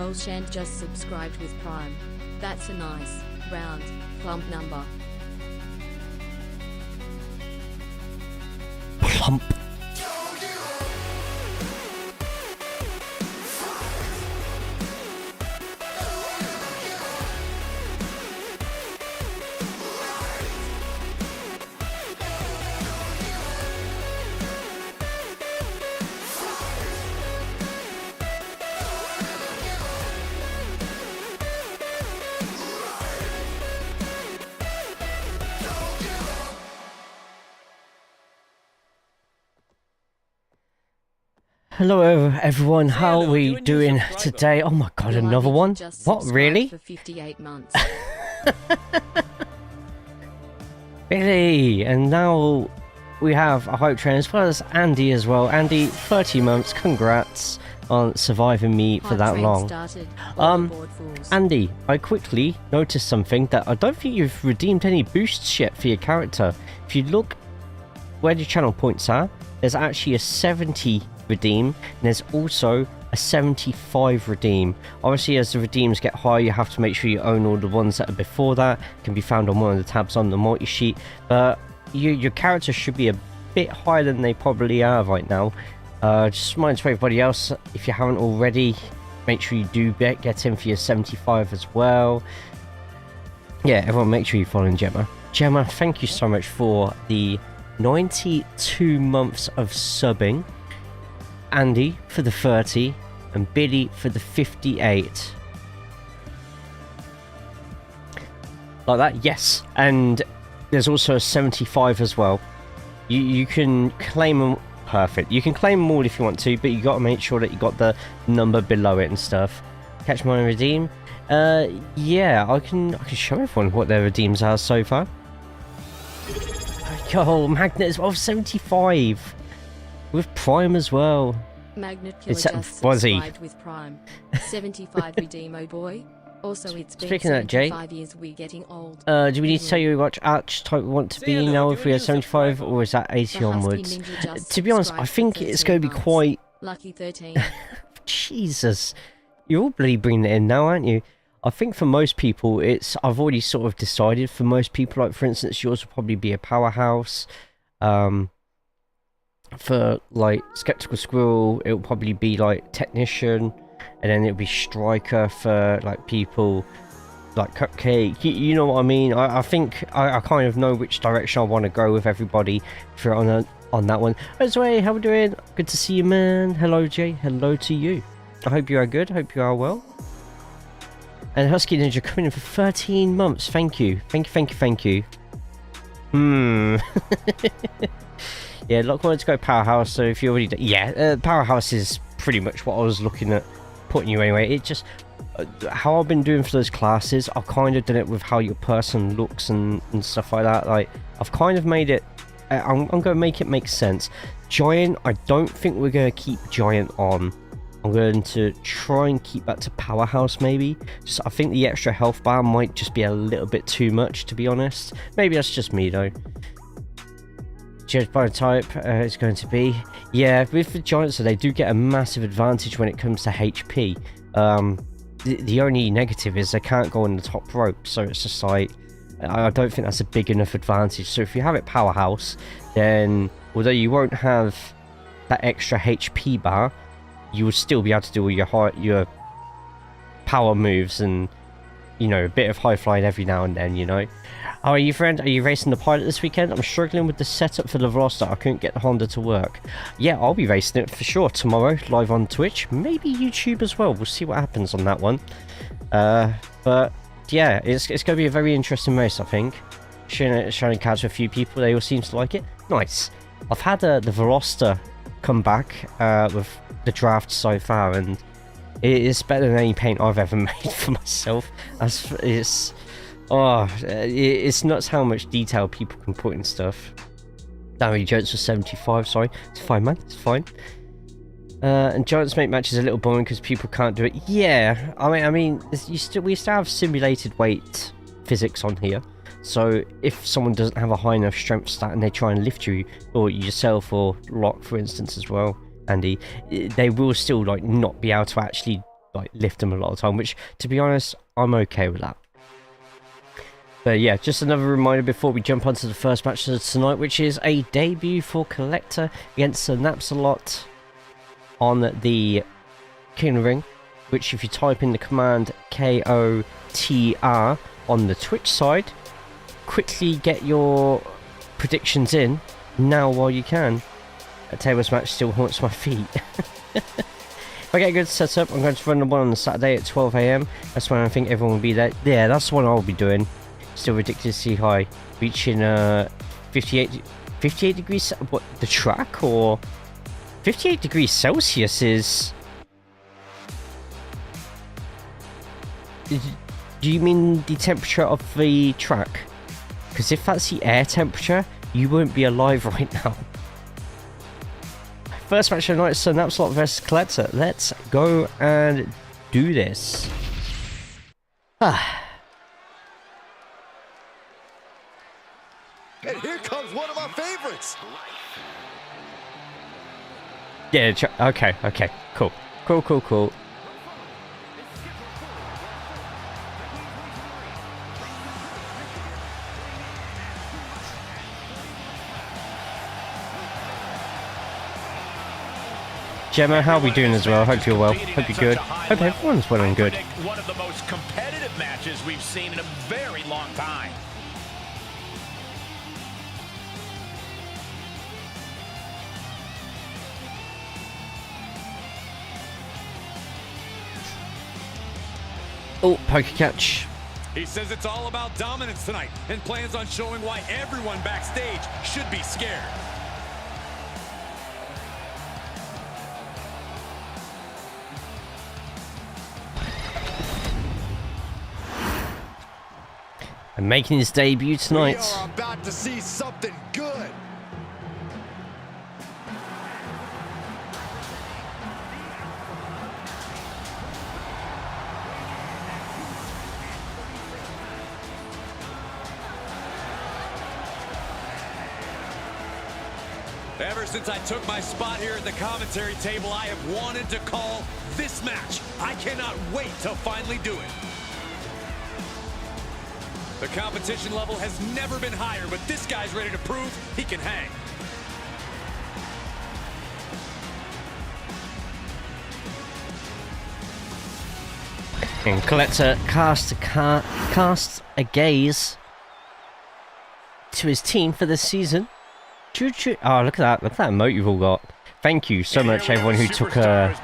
Well, Shant just subscribed with Prime. That's a nice, round, plump number. Plump. Hello everyone, how are we doing today? Oh my god, another one? What, really? For 58 months. Really? And now we have a hype train as well as Andy as well. Andy, 30 months, congrats on surviving me for that long. Andy, I quickly noticed something that I don't think you've redeemed any boosts yet for your character. If you look where the channel points are, there's actually a 70 redeem, and there's also a 75 redeem. Obviously, as the redeems get higher, you have to make sure you own all the ones that are before that. It can be found on one of the tabs on the multi-sheet, but your character should be a bit higher than they probably are right now. Just remind for everybody else, if you haven't already, make sure you do get in for your 75 as well. Yeah, everyone, make sure you're following Gemma. Gemma, thank you so much for the 92 months of subbing. Andy for the 30 and Billy for the 58. Like that, yes. And there's also a 75 as well. You can claim them. Perfect. You can claim them all if you want to, but you got to make sure that you got the number below it and stuff. Catch mine and redeem. Yeah, I can show everyone what their redeems are so far. Oh, Magnet as well, 75. With Prime as well. Magnet Killer just subscribed with Prime. 75 redeem, oh boy. Also, it's been 75 years, we're getting old. Do we need to tell you what arch type we want to be now if we are 75, or is that 80 onwards? To be honest, I think it's going to be quite... Lucky 13. Jesus. You're all bloody bringing it in now, aren't you? I think for most people, I've already sort of decided for most people, like for instance, yours will probably be a powerhouse. For like Skeptical Squirrel, it'll probably be like Technician, and then it'll be Striker for like people like Cupcake. You know what I mean? I think I kind of know which direction I want to go with everybody for on that one. Azway, how we doing? Good to see you, man. Hello, Jay. Hello to you. I hope you are good. I hope you are well. And Husky Ninja coming in for 13 months. Thank you. Thank you. Yeah, Lock wanted to go Powerhouse, so if you already... Yeah, Powerhouse is pretty much what I was looking at putting you anyway. It just... how I've been doing for those classes, I've kind of done it with how your person looks and stuff like that. Like, I've kind of made it... I'm going to make it make sense. Giant, I don't think we're going to keep Giant on. I'm going to try and keep that to Powerhouse, maybe. Just, I think the extra health bar might just be a little bit too much, to be honest. Maybe that's just me, though. Judged by the type, it's going to be... Yeah, with the Giants, so they do get a massive advantage when it comes to HP. The only negative is they can't go on the top rope, so it's just like... I don't think that's a big enough advantage. So if you have it Powerhouse, then although you won't have that extra HP bar, you will still be able to do all your power moves and, you know, a bit of high flying every now and then, you know. How are you, friend? Are you racing the pilot this weekend? I'm struggling with the setup for the Veloster. I couldn't get the Honda to work. Yeah, I'll be racing it for sure tomorrow, live on Twitch. Maybe YouTube as well. We'll see what happens on that one. But yeah, it's going to be a very interesting race, I think. Trying to catch a few people. They all seem to like it. Nice. I've had the Veloster come back with the draft so far, and it is better than any paint I've ever made for myself. It's nuts how much detail people can put in stuff. Danny Jones was 75, sorry. It's fine, man. It's fine. And Giants Mate match is a little boring because people can't do it. Yeah, I mean, we still have simulated weight physics on here. So if someone doesn't have a high enough strength stat and they try and lift you, or yourself, or Locke, for instance, as well, Andy, they will still like not be able to actually like lift them a lot of the time, which, to be honest, I'm okay with that. But yeah, just another reminder before we jump onto the first match of tonight, which is a debut for Collector against Synapsalot on the King Ring, which if you type in the command KOTR on the Twitch side, quickly get your predictions in now while you can. A tables match still haunts my feet. If I get a good setup, I'm going to run the one on the Saturday at 12 AM. That's when I think everyone will be there. Yeah, that's the one I'll be doing. Still ridiculously high, reaching 58 degrees. What, the track, or 58 degrees Celsius is? Do you mean the temperature of the track? Because if that's the air temperature, you won't be alive right now. First match of the night, Synapsalot vs Collector. Let's go and do this. And here comes one of our favorites. Yeah, okay, cool. Gemma, how are we doing as well? Hope you're well. Hope you're good. Hope everyone's well and good. One of the most competitive matches we've seen in a very long time. Oh, poker catch. He says it's all about dominance tonight and plans on showing why everyone backstage should be scared. And making his debut tonight. We are about to see something good. Ever since I took my spot here at the commentary table, I have wanted to call this match. I cannot wait to finally do it. The competition level has never been higher, but this guy's ready to prove he can hang. And Collector casts a gaze to his team for this season. Oh, look at that emote you've all got. Thank you so much, everyone who took part.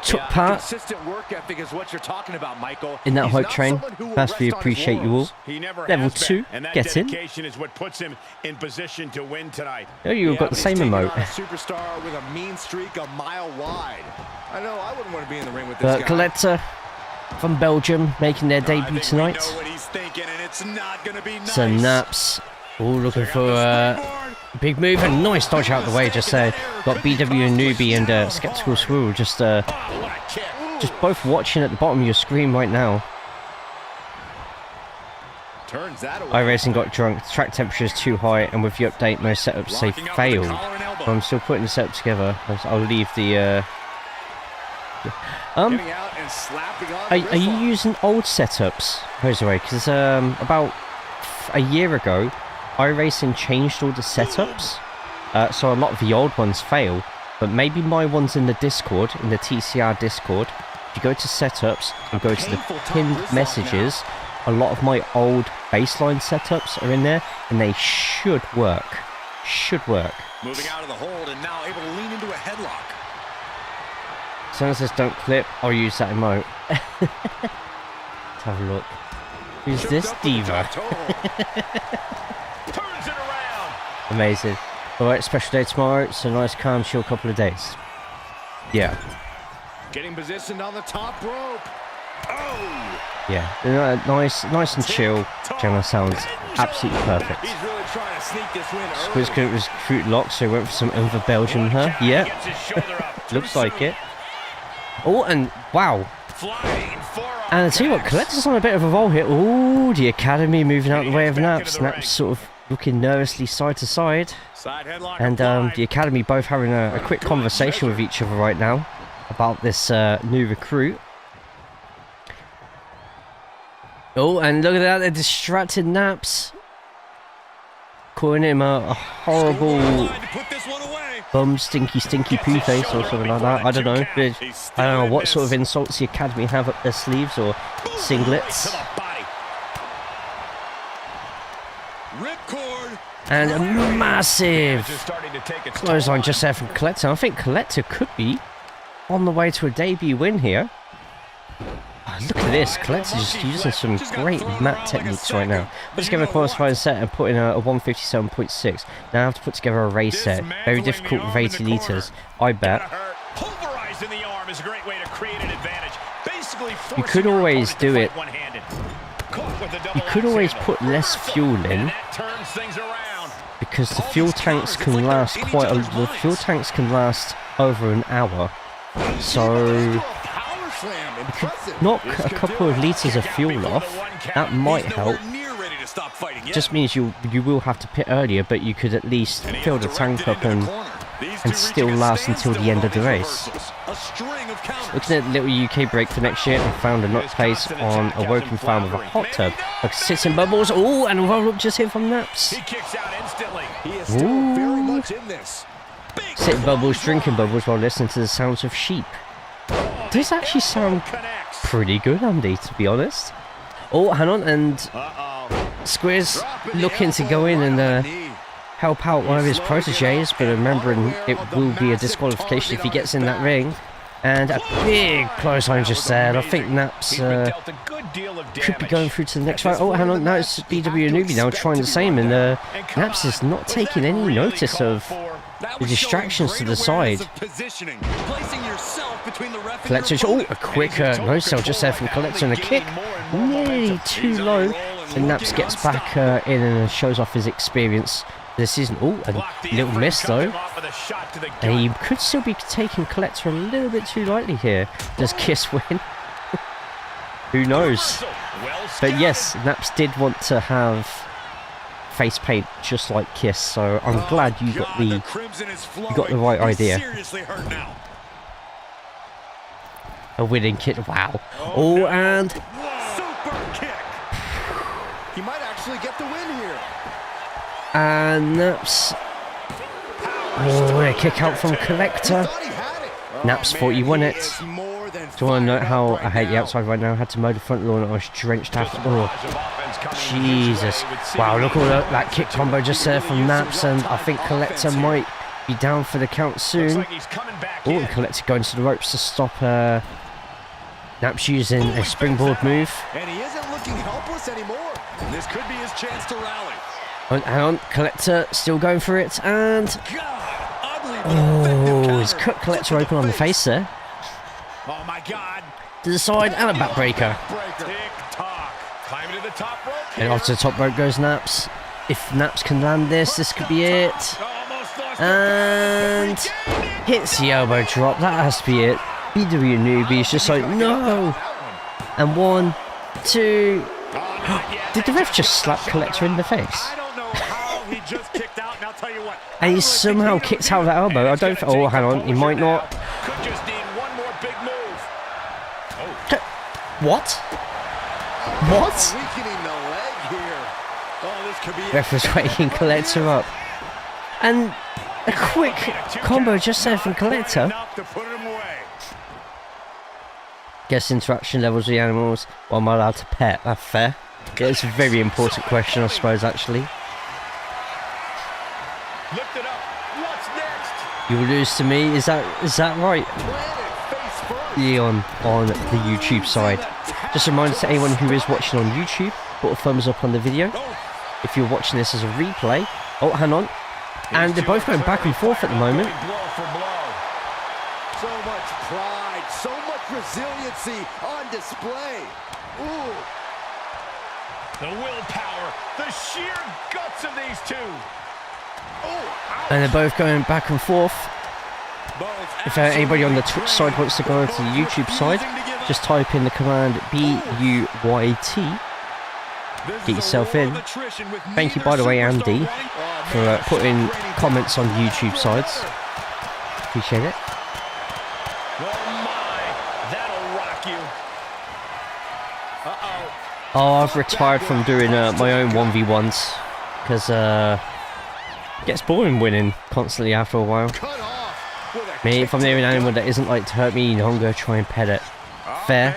Consistent work ethic is what you're talking about, Michael. In that hype train. Vastly appreciate you all. Level 2, get in. Is what puts him in position to win tonight. Oh, you've got the same emote. A superstar with a mean streak a mile wide. I know I wouldn't want to be in the ring with this guy. Collector from Belgium making their debut tonight. Synapse all looking for a big move and nice dodge out the way. Just got BW and Newbie and Skeptical Swirl just both watching at the bottom of your screen right now. iRacing got drunk, the track temperature is too high, and with the update no setups say failed. I'm still putting the setup together. I'll leave the are you using old setups, Jose? Because about a year ago, iRacing changed all the setups, so a lot of the old ones fail. But maybe my one's in the Discord, in the TCR Discord. If you go to setups and go to the pinned messages, a lot of my old baseline setups are in there, and they should work. Moving out of the hold and now able to lean into a headlock. As long as this don't clip, I'll use that emote. Let's have a look. Who's this diva? Turns it around. Amazing. Alright, special day tomorrow, so nice calm chill couple of days. Yeah. Getting positioned on the top rope. Oh! Yeah, nice and chill. Gemma sounds absolutely perfect. He's really trying to sneak this win early. Squid's couldn't recruit lock, so he went for some over Belgian her. Yeah. Looks like it. Oh, and wow. And I tell you what, Collector's on a bit of a roll here. Oh, the Academy moving out the way of Naps. Naps sort of looking nervously side to side. And the Academy both having a quick conversation with each other right now. about this new recruit. Oh, and look at that, they're distracted Naps. Calling him a horrible bum, stinky poo face or something like that. I don't know. I don't know what sort of insults the Academy have up their sleeves or singlets. And a massive clothesline just there from Collector. I think Collector could be on the way to a debut win here. Oh, look at this, Collector's just using some great mat techniques right now. Put together a qualifying set and put in a 157.6. Now I have to put together a race set. Very difficult with 80 litres, I bet. You could always do it. You could always put less fuel in, because the fuel tanks can last the fuel tanks can last over an hour. So you could knock a couple of litres of fuel off. That might help. Just means you will have to pit earlier, but you could at least fill the tank up and still last until the end of the race. Looking at little UK break for next year, I found a nut place on a working farm with a hot tub. Like sits in bubbles. Oh, and a roll up just here from Naps. Ooh. Sitting bubbles, drinking bubbles while listening to the sounds of sheep. Does actually sound pretty good, Andy, to be honest. Oh, hang on, and Squiz looking to go in and help out one of his proteges, but remembering it will be a disqualification if he gets in that ring. And a big clothesline just there. I think Naps could be going through to the next round. Oh, hang on, now it's BW Newbie now trying the same, and Naps is not taking any notice of the distractions to the side. Collector, oh, a quick no-sell just there from Collector, and a kick nearly too low. And Naps gets back in and shows off his experience this season. Oh, a little miss though. And he could still be taking Collector a little bit too lightly here. Does Kiss win? Who knows? But yes, Naps did want to have face paint just like Kiss, so I'm glad you got the right idea. A winning kit, wow. Oh, and He might actually get the win here. And Naps. Oh, a kick out from Collector. Naps thought he won it. Do you want to note how I hate the outside right now? I had to mow the front lawn and I was drenched after. Oh, Jesus. Wow, look at all that kick combo just there from Naps, and I think Collector might be down for the count soon. Oh, and Collector going to the ropes to stop Naps using a springboard move. And he isn't looking helpless anymore. This could be his chance to rally. Hang on, Collector still going for it, and oh, he's cut Collector open on the face there. Oh my God. To the side, and a backbreaker. And off to the top rope goes Naps. If Naps can land this could be it. And hits the elbow drop, that has to be it. BW Newbie is just like, no. And 1, 2. Did the ref just slap Collector in the face? And he somehow kicked out of that elbow. I don't. Oh, hang on, he might not. What? What? Ref was waking Collector up. And a quick combo just there from Collector. Guess interaction levels with the animals. Or am I allowed to pet? That's fair. Yeah, it's a very important question, I suppose, actually. You will lose to me, is that right? Leon on the YouTube side. Just a reminder to anyone who is watching on YouTube, put a thumbs up on the video. If you're watching this as a replay. Oh, hang on. And they're both going back and forth at the moment. So much pride, so much resiliency on display. Ooh. The willpower, the sheer guts of these two. Oh, and they're both going back and forth. If anybody on the Twitch side wants to go onto the YouTube side, just type in the command BUYT. Get yourself in. Thank you, by the way, Andy, for putting comments on the YouTube sides. Appreciate it. Oh, I've retired from doing my own 1v1s because it gets boring winning constantly after a while. Me, if I'm near an animal that isn't like to hurt me, I'm gonna try and pet it. Fair.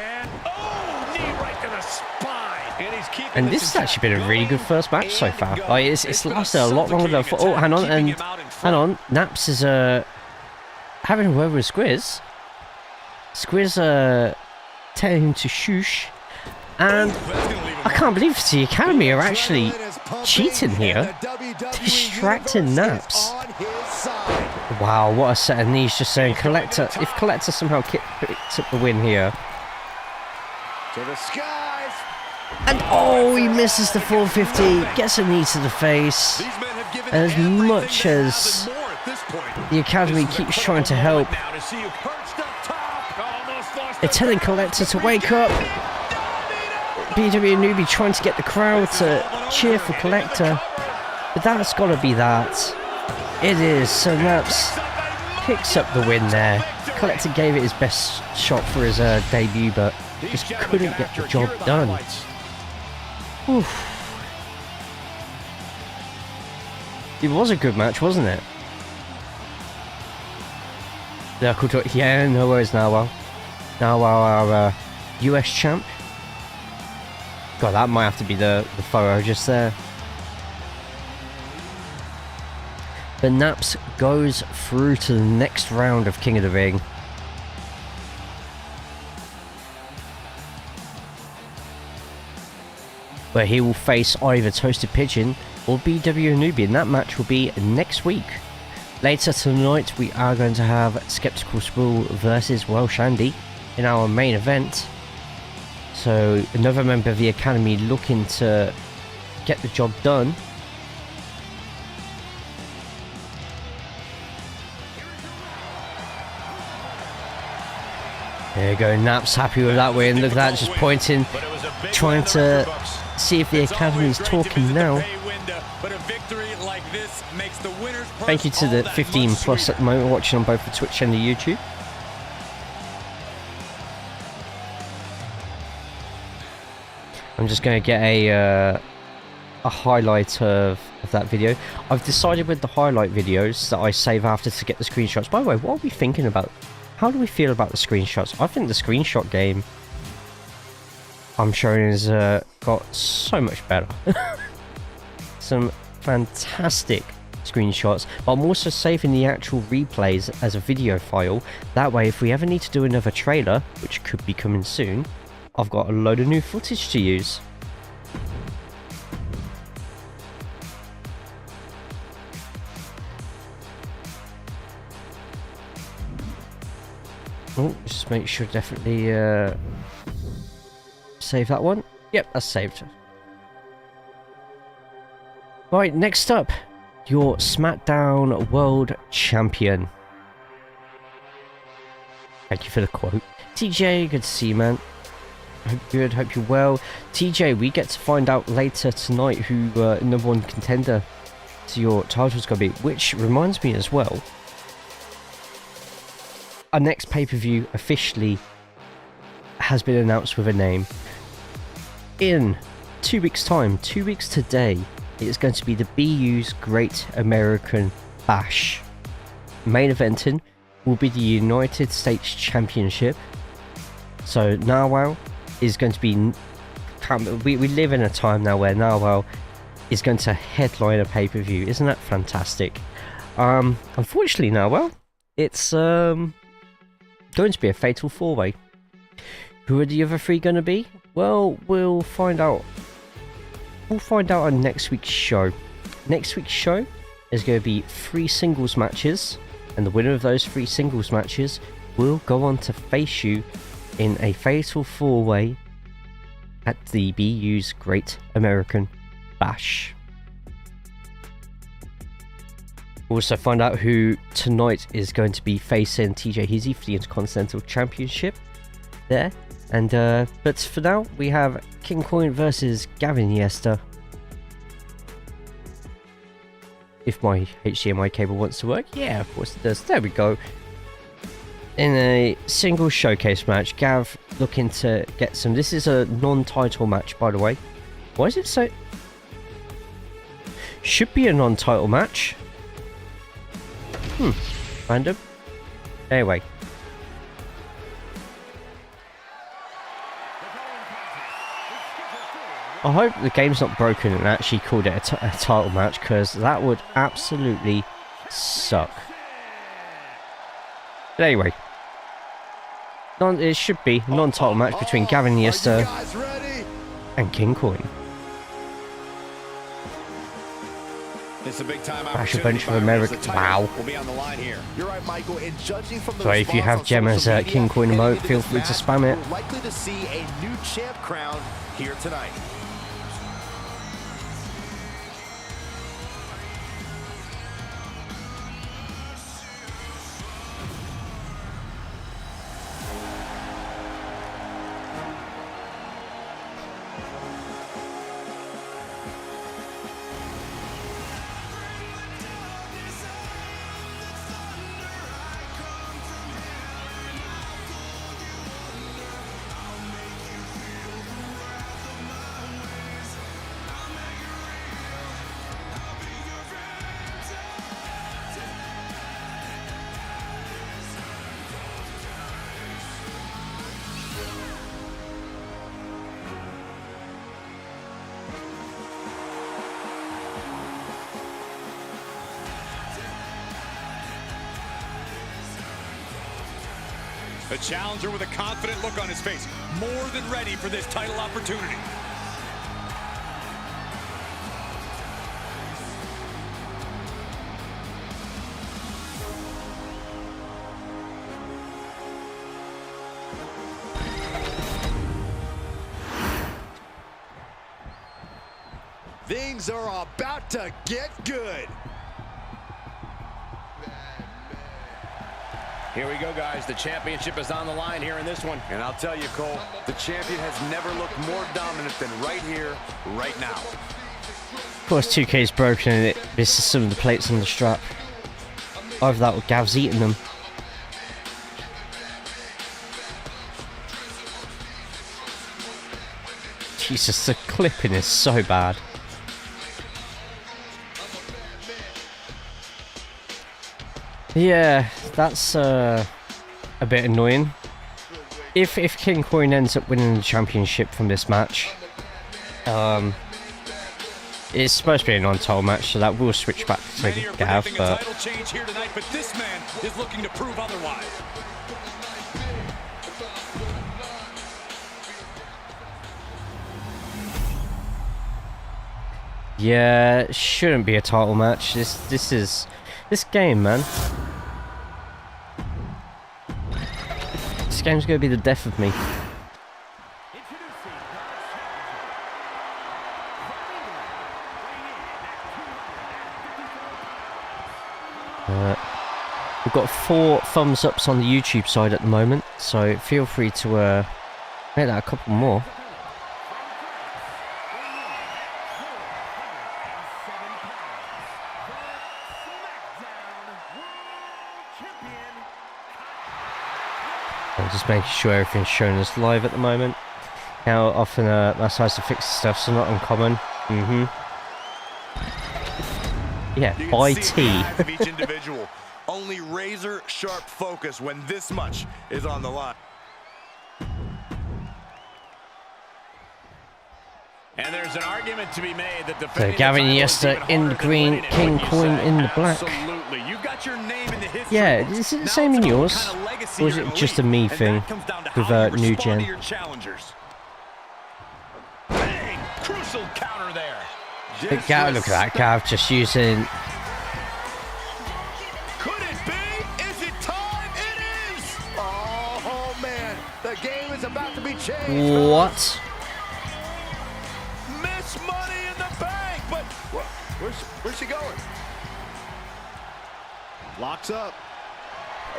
And this has actually been a really good first match so far. Like it's lasted a lot longer than I thought. Oh, hang on, and hang on. Naps is having a word with Squiz. Squiz telling him to shush. And I can't believe the Academy are actually cheating here. Distracting Naps. Wow, what a set of knees, just saying Collector. If Collector somehow picks up the win here. To the skies. And oh, he misses the 450, gets a knee to the face. And as much as the Academy keeps trying to help, they're telling Collector to wake up. BW Newbie trying to get the crowd to cheer for Collector. But that's got to be that. It is. So Naps picks up the win there. Collector gave it his best shot for his debut, but just couldn't get the job done. Oof. It was a good match, wasn't it? Yeah, no worries, Narwhal. Narwhal, our US champ. God, that might have to be the photo just there. But Naps goes through to the next round of King of the Ring. Where he will face either Toasted Pigeon or BW Newbie, and that match will be next week. Later tonight we are going to have Skeptical Spool versus Welsh Andy in our main event. So another member of the Academy looking to get the job done. There you go, Naps happy with that win. Look at that, just pointing, trying to see if the Academy is talking now. Thank you to the 15 plus at the moment watching on both the Twitch and the YouTube. I'm just going to get a highlight of that video. I've decided with the highlight videos that I save after to get the screenshots. By the way, what are we thinking about? How do we feel about the screenshots? I think the screenshot game I'm showing has got so much better. Some fantastic screenshots, but I'm also saving the actual replays as a video file. That way, if we ever need to do another trailer, which could be coming soon, I've got a load of new footage to use. Oh, just make sure definitely save that one. Yep, that's saved. Right, next up, your Smackdown World Champion. Thank you for the quote. TJ, good to see you, man. Hope good, hope you're well. TJ, we get to find out later tonight who number one contender to your title is going to be, which reminds me as well, our next pay-per-view officially has been announced with a name. In 2 weeks' time, 2 weeks today, it is going to be the BU's Great American Bash. Main eventing will be the United States Championship. So Narwhal is going to be... We live in a time now where Narwhal is going to headline a pay-per-view. Isn't that fantastic? Unfortunately, Narwhal, it's going to be a fatal four-way. Who are the other three going to be? Well, we'll find out. We'll find out on next week's show. Next week's show is going to be 3 singles matches, and the winner of those 3 singles matches will go on to face you in a fatal four-way at the BU's Great American Bash. We'll also find out who tonight is going to be facing TJ Hizzy for the Intercontinental Championship there. And but for now, we have King Coin versus Gavin Yester. If my HDMI cable wants to work, yeah, of course it does. There we go. in a single showcase match, Gav looking to get some. This is a non-title match, by the way. Why is it so? Should be a non-title match. Random. Anyway. I hope the game's not broken and actually called it a title match, because that would absolutely suck. But anyway. It should be a non-title match between Gavin Iniesta and King Coin. It's a big time Crash a bunch of America. Wow. Will be on the line here. You're right, Michael. And judging from the So if you have Gemma's King Coin emote, feel free to spam it. We're likely to see a new champ crown here tonight. A challenger with a confident look on his face, more than ready for this title opportunity. Things are about to get good. Here we go, guys. The championship is on the line here in this one. And I'll tell you, Cole, the champion has never looked more dominant than right here, right now. Of course, 2K's broken and it misses some of the plates on the strap. Either that or Gav's eating them. Jesus, the clipping is so bad. Yeah, that's a bit annoying. If King Coin ends up winning the championship from this match, it's supposed to be a non-title match, so that will switch back to Gav. But title change here tonight, but this man is looking to prove otherwise. yeah, it shouldn't be a title match. This game, man. This game's gonna be the death of me. We've got 4 thumbs ups on the YouTube side at the moment, so feel free to make that a couple more. I'm just making sure everything's showing us live at the moment. How often that's how to fix stuff, so not uncommon. Yeah, by T. Each individual. Only razor sharp focus when this much is on the line. And there's an argument to be made that the So Gavin Iniesta in the green, King Coin in the black. Absolutely. You've got your name in the history. Yeah, is it the same in yours? Or is it just a me thing with new gen? Bang! Crucial counter there. But Gav, look at that, Gav just using. Could it be? Is it time? It is! Oh, man. The game is about to be changed. What? Miss money in the bank. But where's she going? Locks up.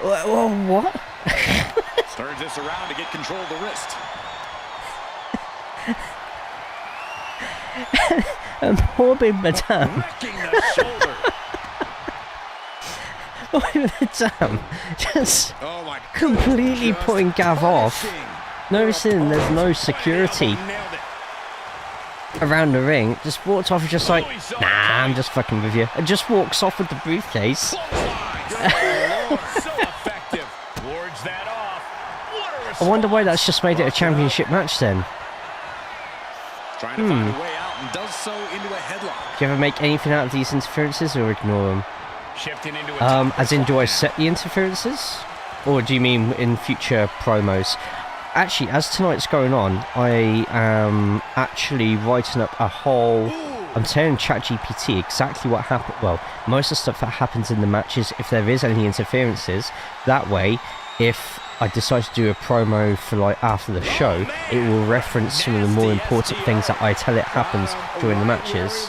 What? Turns this around to get control of the wrist. Poor big madame. Wrecking the shoulder. Poor madame. Just. Oh my. completely putting Gav off. Noticing there's no security around the ring. Just walked off and just like, nah, I'm just fucking with you. And just walks off with the briefcase. I wonder why that's just made it a championship match then. Trying to find a way out and does so into a headlock. Do you ever make anything out of these interferences or ignore them? Shifting into As in, do I set the interferences? Or do you mean in future promos? Actually, as tonight's going on, I am actually writing up a whole... I'm telling ChatGPT exactly what happened. Well, most of the stuff that happens in the matches, if there is any interferences. That way, if I decide to do a promo for like after the show, it will reference some of the more important things that I tell it happens during the matches.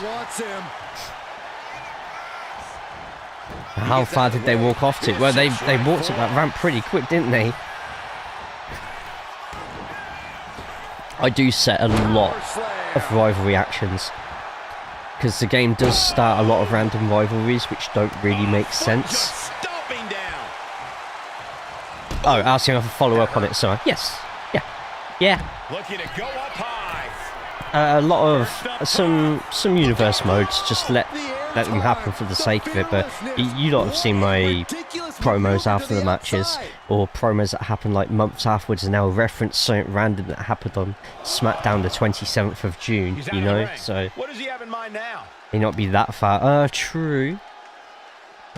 How far did they walk off to? Well, they walked up that ramp pretty quick, didn't they? I do set a lot of rivalry actions, because the game does start a lot of random rivalries which don't really make sense. Oh, asking if I follow up on it, so yes, yeah. Looking to go up high. A lot of some universe modes just let them happen for the sake of it, but you lot have seen my promos after the matches, or promos that happen like months afterwards, and they'll reference something random that happened on Smackdown the 27th of June, you know, so What does he have in mind now? may not be that far. True.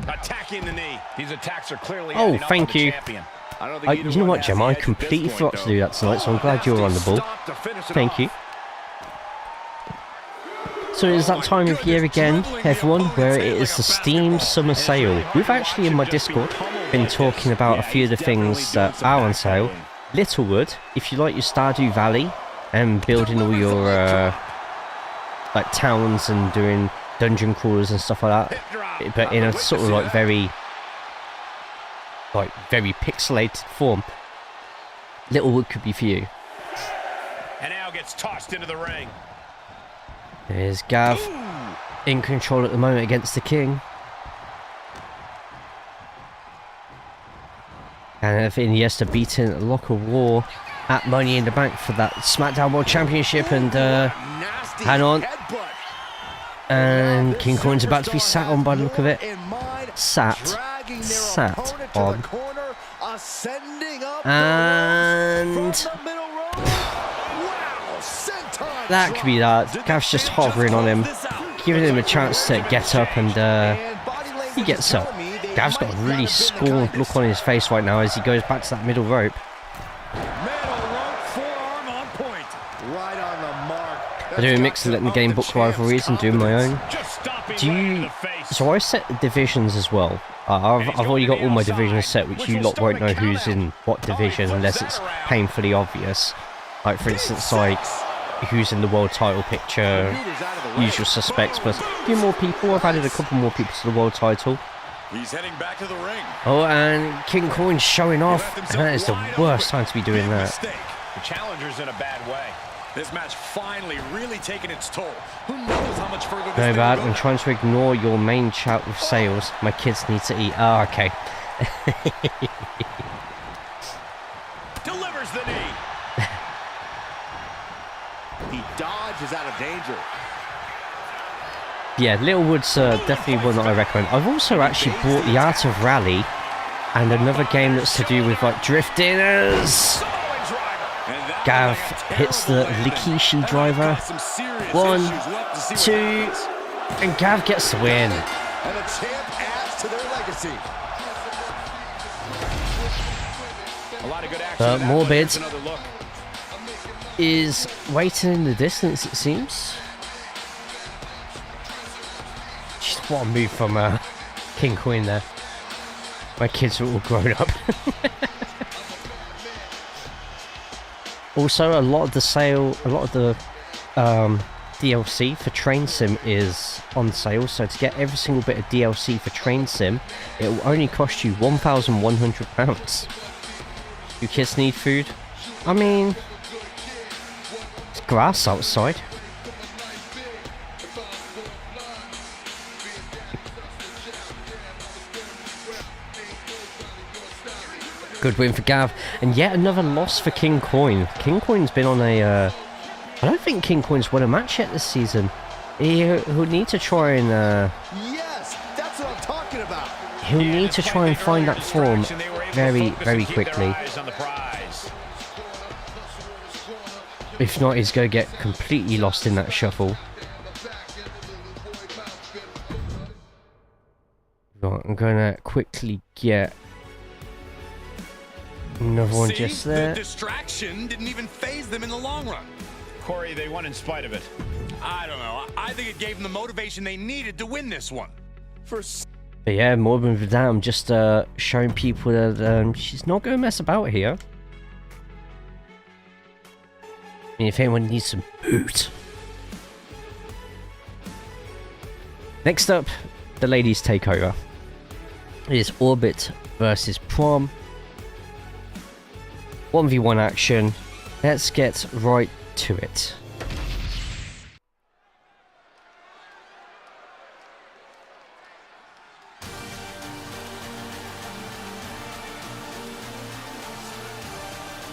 Attacking the knee. These attacks are clearly Oh, adding up thank on the you. champion. You know what, Gem, I completely forgot to do that tonight, so I'm glad you're on the ball. Thank you. So it is that time of year again, everyone, where it is the Steam Summer Sale. We've actually, in my Discord, been talking about a few of the things that are on sale. Littlewood, if you like your Stardew Valley and building all your like towns and doing dungeon crawlers and stuff like that, but in a sort of like very pixelated form, Littlewood could be for you. And now gets tossed into the ring. There's Gav in control at the moment against the King. And if Iniesta beating at Lock of War at Money in the Bank for that SmackDown World Championship, and hang on. And King Coin's about to be sat on by the look of it. Sat on. And that could be that. Gav's just hovering on him, giving him a chance to get up, and he gets up. Gav's got a really scorned look on his face right now as he goes back to that middle rope. I'm doing a mix of letting the game book rivalries and doing my own. So I set the divisions as well. I've already got all my divisions set, which you lot won't know who's in what division unless it's painfully obvious. Like for instance, like who's in the world title picture, usual suspects, plus a few more people. I've added a couple more people to the world title. He's heading back to the ring. Oh, and King Coin's showing off, and that is the worst time to be doing that. The challenger's in a bad way. This match finally really taking its toll. Who knows how much further this No thing bad, will I'm go. trying to ignore your main chat with sales. My kids need to eat. Oh, okay. Delivers the knee. He dodges out of danger. Yeah, Littlewood's definitely one that I recommend. I've also actually bought The Art of Rally and another game that's to do with like drifting. Gav hits the Likishi driver. 1, 2, and Gav gets the win. And the champ adds to their legacy. A lot of good action. Morbid Another look. is waiting in the distance, it seems. Just what a move from King Queen there. My kids are all grown up. Also, a lot of the DLC for Train Sim is on sale, so to get every single bit of DLC for Train Sim, it will only cost you £1,100. You kids need food? I mean, it's grass outside. Good win for Gav, and yet another loss for King Coin. King Coin's been on a... I don't think King Coin's won a match yet this season. He'll need to try and... Yes, that's what I'm talking about. He'll need to try and find that form very, very quickly. If not, he's going to get completely lost in that shuffle. Right, I'm going to quickly get another one just there. The distraction didn't even phase them in the long run. Corey, they won in spite of it. I don't know. I think it gave them the motivation they needed to win this one. But yeah, Morgan Vidam just showing people that she's not going to mess about here. I mean, if anyone needs some boot. Next up, the ladies takeover. It is Orbit versus Prom. 1v1 action. Let's get right to it.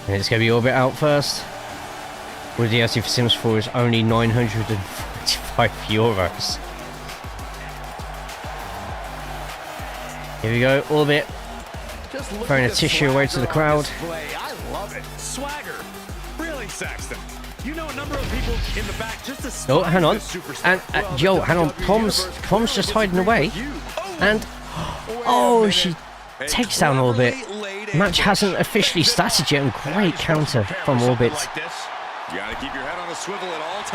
And it's going to be Orbit out first. With the DLC for Sims 4 is only €945. Here we go, Orbit. Throwing a tissue away to the crowd. I love it. Swagger. Really, Saxton? You know a number of people in the back just to... Oh, hang on. And, yo, hang on. Prom's just hiding away. And, oh, she takes down Orbit. Match hasn't officially started yet, and great counter from Orbit.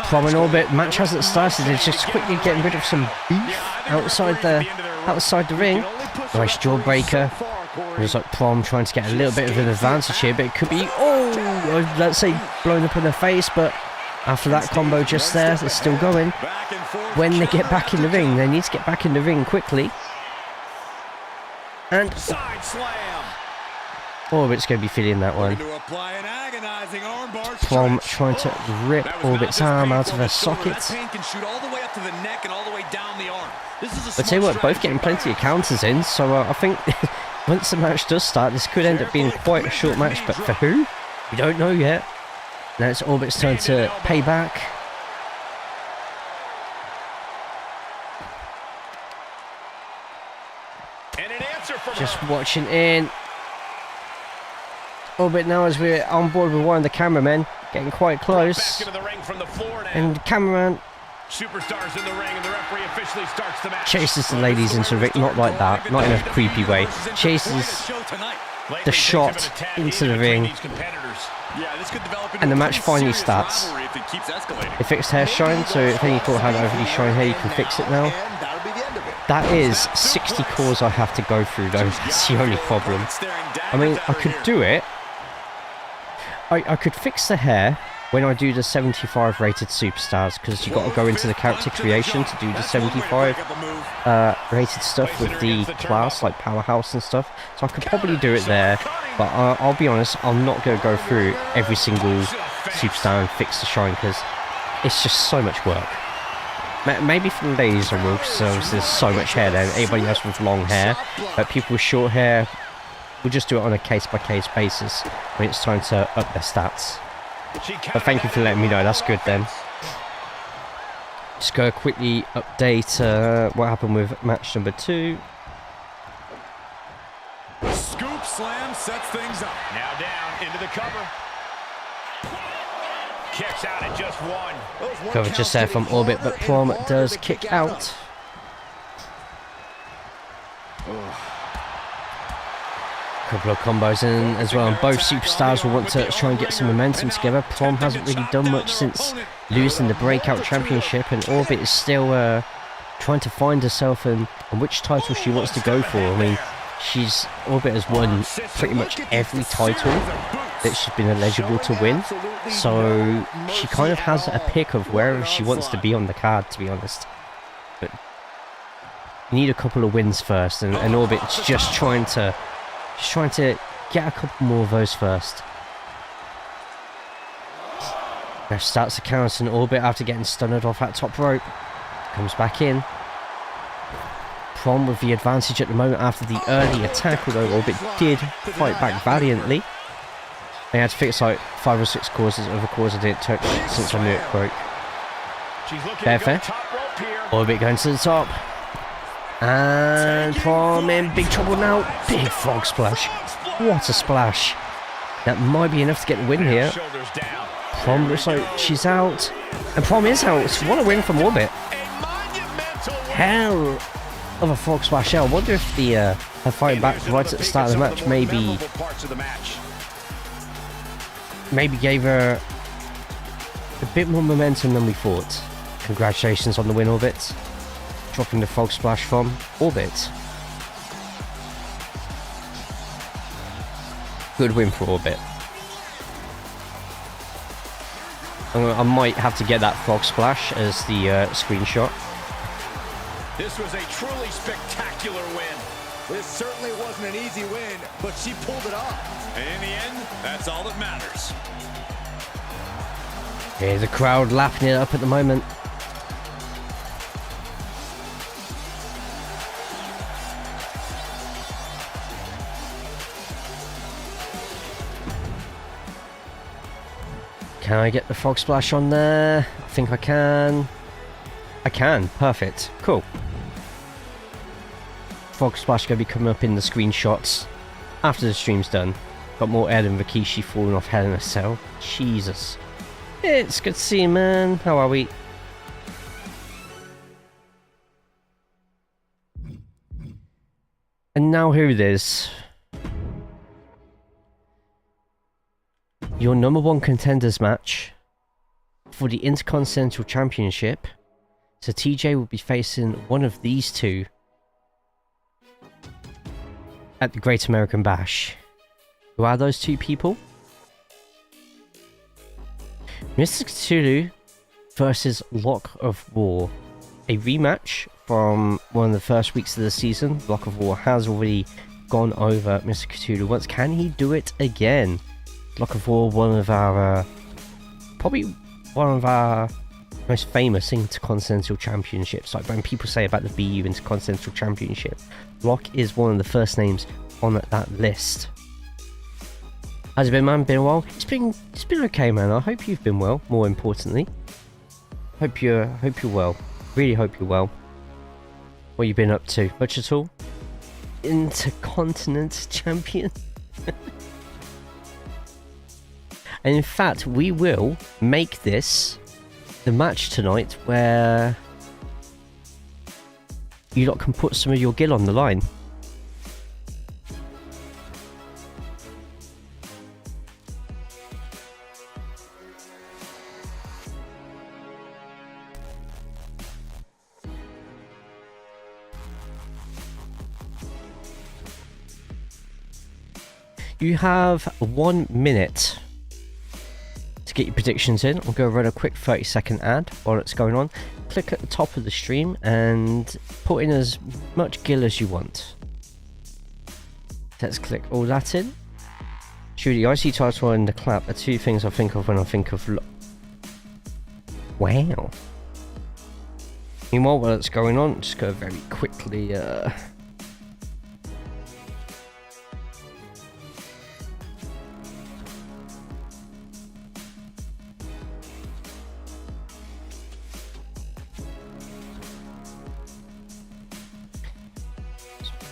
Prom and Orbit, match hasn't started. They're just quickly getting rid of some beef outside the ring. Nice jawbreaker. It was like Prom trying to get a little bit of an advantage here, but it could be, let's say, blown up in the face. But after that combo just there, it's still going. When they get back in the ring, they need to get back in the ring quickly. And Orbit's going to be feeling that one. Prom trying to rip Orbit's arm out of her socket. But tell you what, both getting plenty of counters in, so I think once the match does start, this could end up being quite a short match, but for who? We don't know yet. Now it's Orbit's turn to pay back. Just watching in. Orbit now as we're on board with one of the cameramen, getting quite close. And the cameraman Superstars in the ring, and the referee officially starts the match. Chases the ladies into the ring, not like that, not in a creepy way. Chases the shot into the ring, and the match finally starts. They fixed hair shine, so if any thought had overly shine hair, you can fix it now. That is 60 cores I have to go through though, that's the only problem. I mean, I could do it. I could fix the hair when I do the 75 rated superstars, because you've got to go into the character creation to do the 75 rated stuff with the class, like Powerhouse and stuff. So I could probably do it there, but I'll be honest, I'm not going to go through every single superstar and fix the shine, because it's just so much work. Maybe for the ladies I will, because there's so much hair there, and anybody else with long hair, but people with short hair, we'll just do it on a case-by-case basis when it's time to up their stats. But thank you for letting me know, that's good then. Just go quickly update what happened with match number 2. Scoop slam sets things up. Now down into the cover. Kicks out at just one. Cover just there from Orbit, but Prom does kick out. Couple of combos in as well, and both superstars will want to try and get some momentum together. Prom hasn't really done much since losing the BreakOut Championship, and Orbit is still trying to find herself and which title she wants to go for. I mean, Orbit has won pretty much every title that she's been eligible to win, so she kind of has a pick of wherever she wants to be on the card, to be honest. But you need a couple of wins first, and Orbit's just trying to get a couple more of those first. Now starts the counter in Orbit after getting stunned off that top rope. Comes back in. Prom with the advantage at the moment after the early attack, although Orbit did fight back valiantly. They had to fix like 5 or 6 causes of a cause I didn't touch since I knew it broke. Fair. Orbit going to the top. And Prom in big trouble now. Big frog splash. What a splash. That might be enough to get the win here. Prom looks like she's out. And Prom is out. What a win from Orbit. Hell of a frog splash out. I wonder if the her fight back right at the start of the match maybe gave her a bit more momentum than we thought. Congratulations on the win, Orbit. Dropping the frog splash from Orbit. Good win for Orbit. I might have to get that frog splash as the screenshot. This was a truly spectacular win. This certainly wasn't an easy win, but she pulled it off. And in the end, that's all that matters. Here's the crowd lapping it up at the moment. Can I get the frog splash on there? I think I can. I can. Perfect. Cool. Frog splash going to be coming up in the screenshots after the stream's done. Got more air than Rikishi falling off Hell in a Cell. Jesus. It's good to see you, man. How are we? And now here it is. Your #1 contenders match for the Intercontinental Championship. So TJ will be facing one of these two at the Great American Bash. Who are those two people? Mr. Cthulhu versus Lock of War. A rematch from one of the first weeks of the season. Lock of War has already gone over Mr. Cthulhu once. Can he do it again? Lock of War, one of our probably one of our most famous Intercontinental Championships. Like when people say about the BU Intercontinental Championship, Lock is one of the first names on that list. How's it been, man? Been a while? It's been okay, man. I hope you've been well. More importantly, hope you're well. Really hope you're well. What you been up to? Much at all? Intercontinent champion. And in fact, we will make this the match tonight where you lot can put some of your gil on the line. You have 1 minute to get your predictions in. I'm going to run a quick 30-second ad while it's going on. Click at the top of the stream and put in as much gil as you want. Let's click all that in. Shoot, the IC title and the clap are two things I think of when I think of... Wow. Meanwhile, while it's going on, just go very quickly...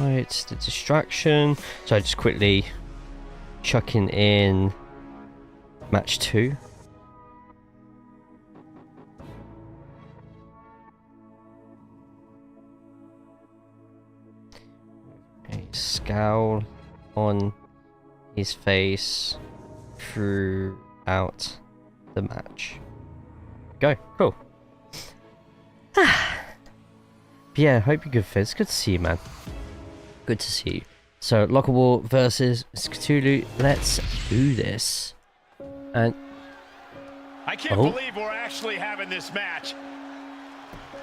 Right, the distraction. So just quickly chucking in match 2. A scowl on his face throughout the match. Go, cool. Yeah, hope you're good, Fizz. Good to see you, man. Good to see you. So, Lock of War versus Cthulhu. Let's do this. And I can't believe we're actually having this match.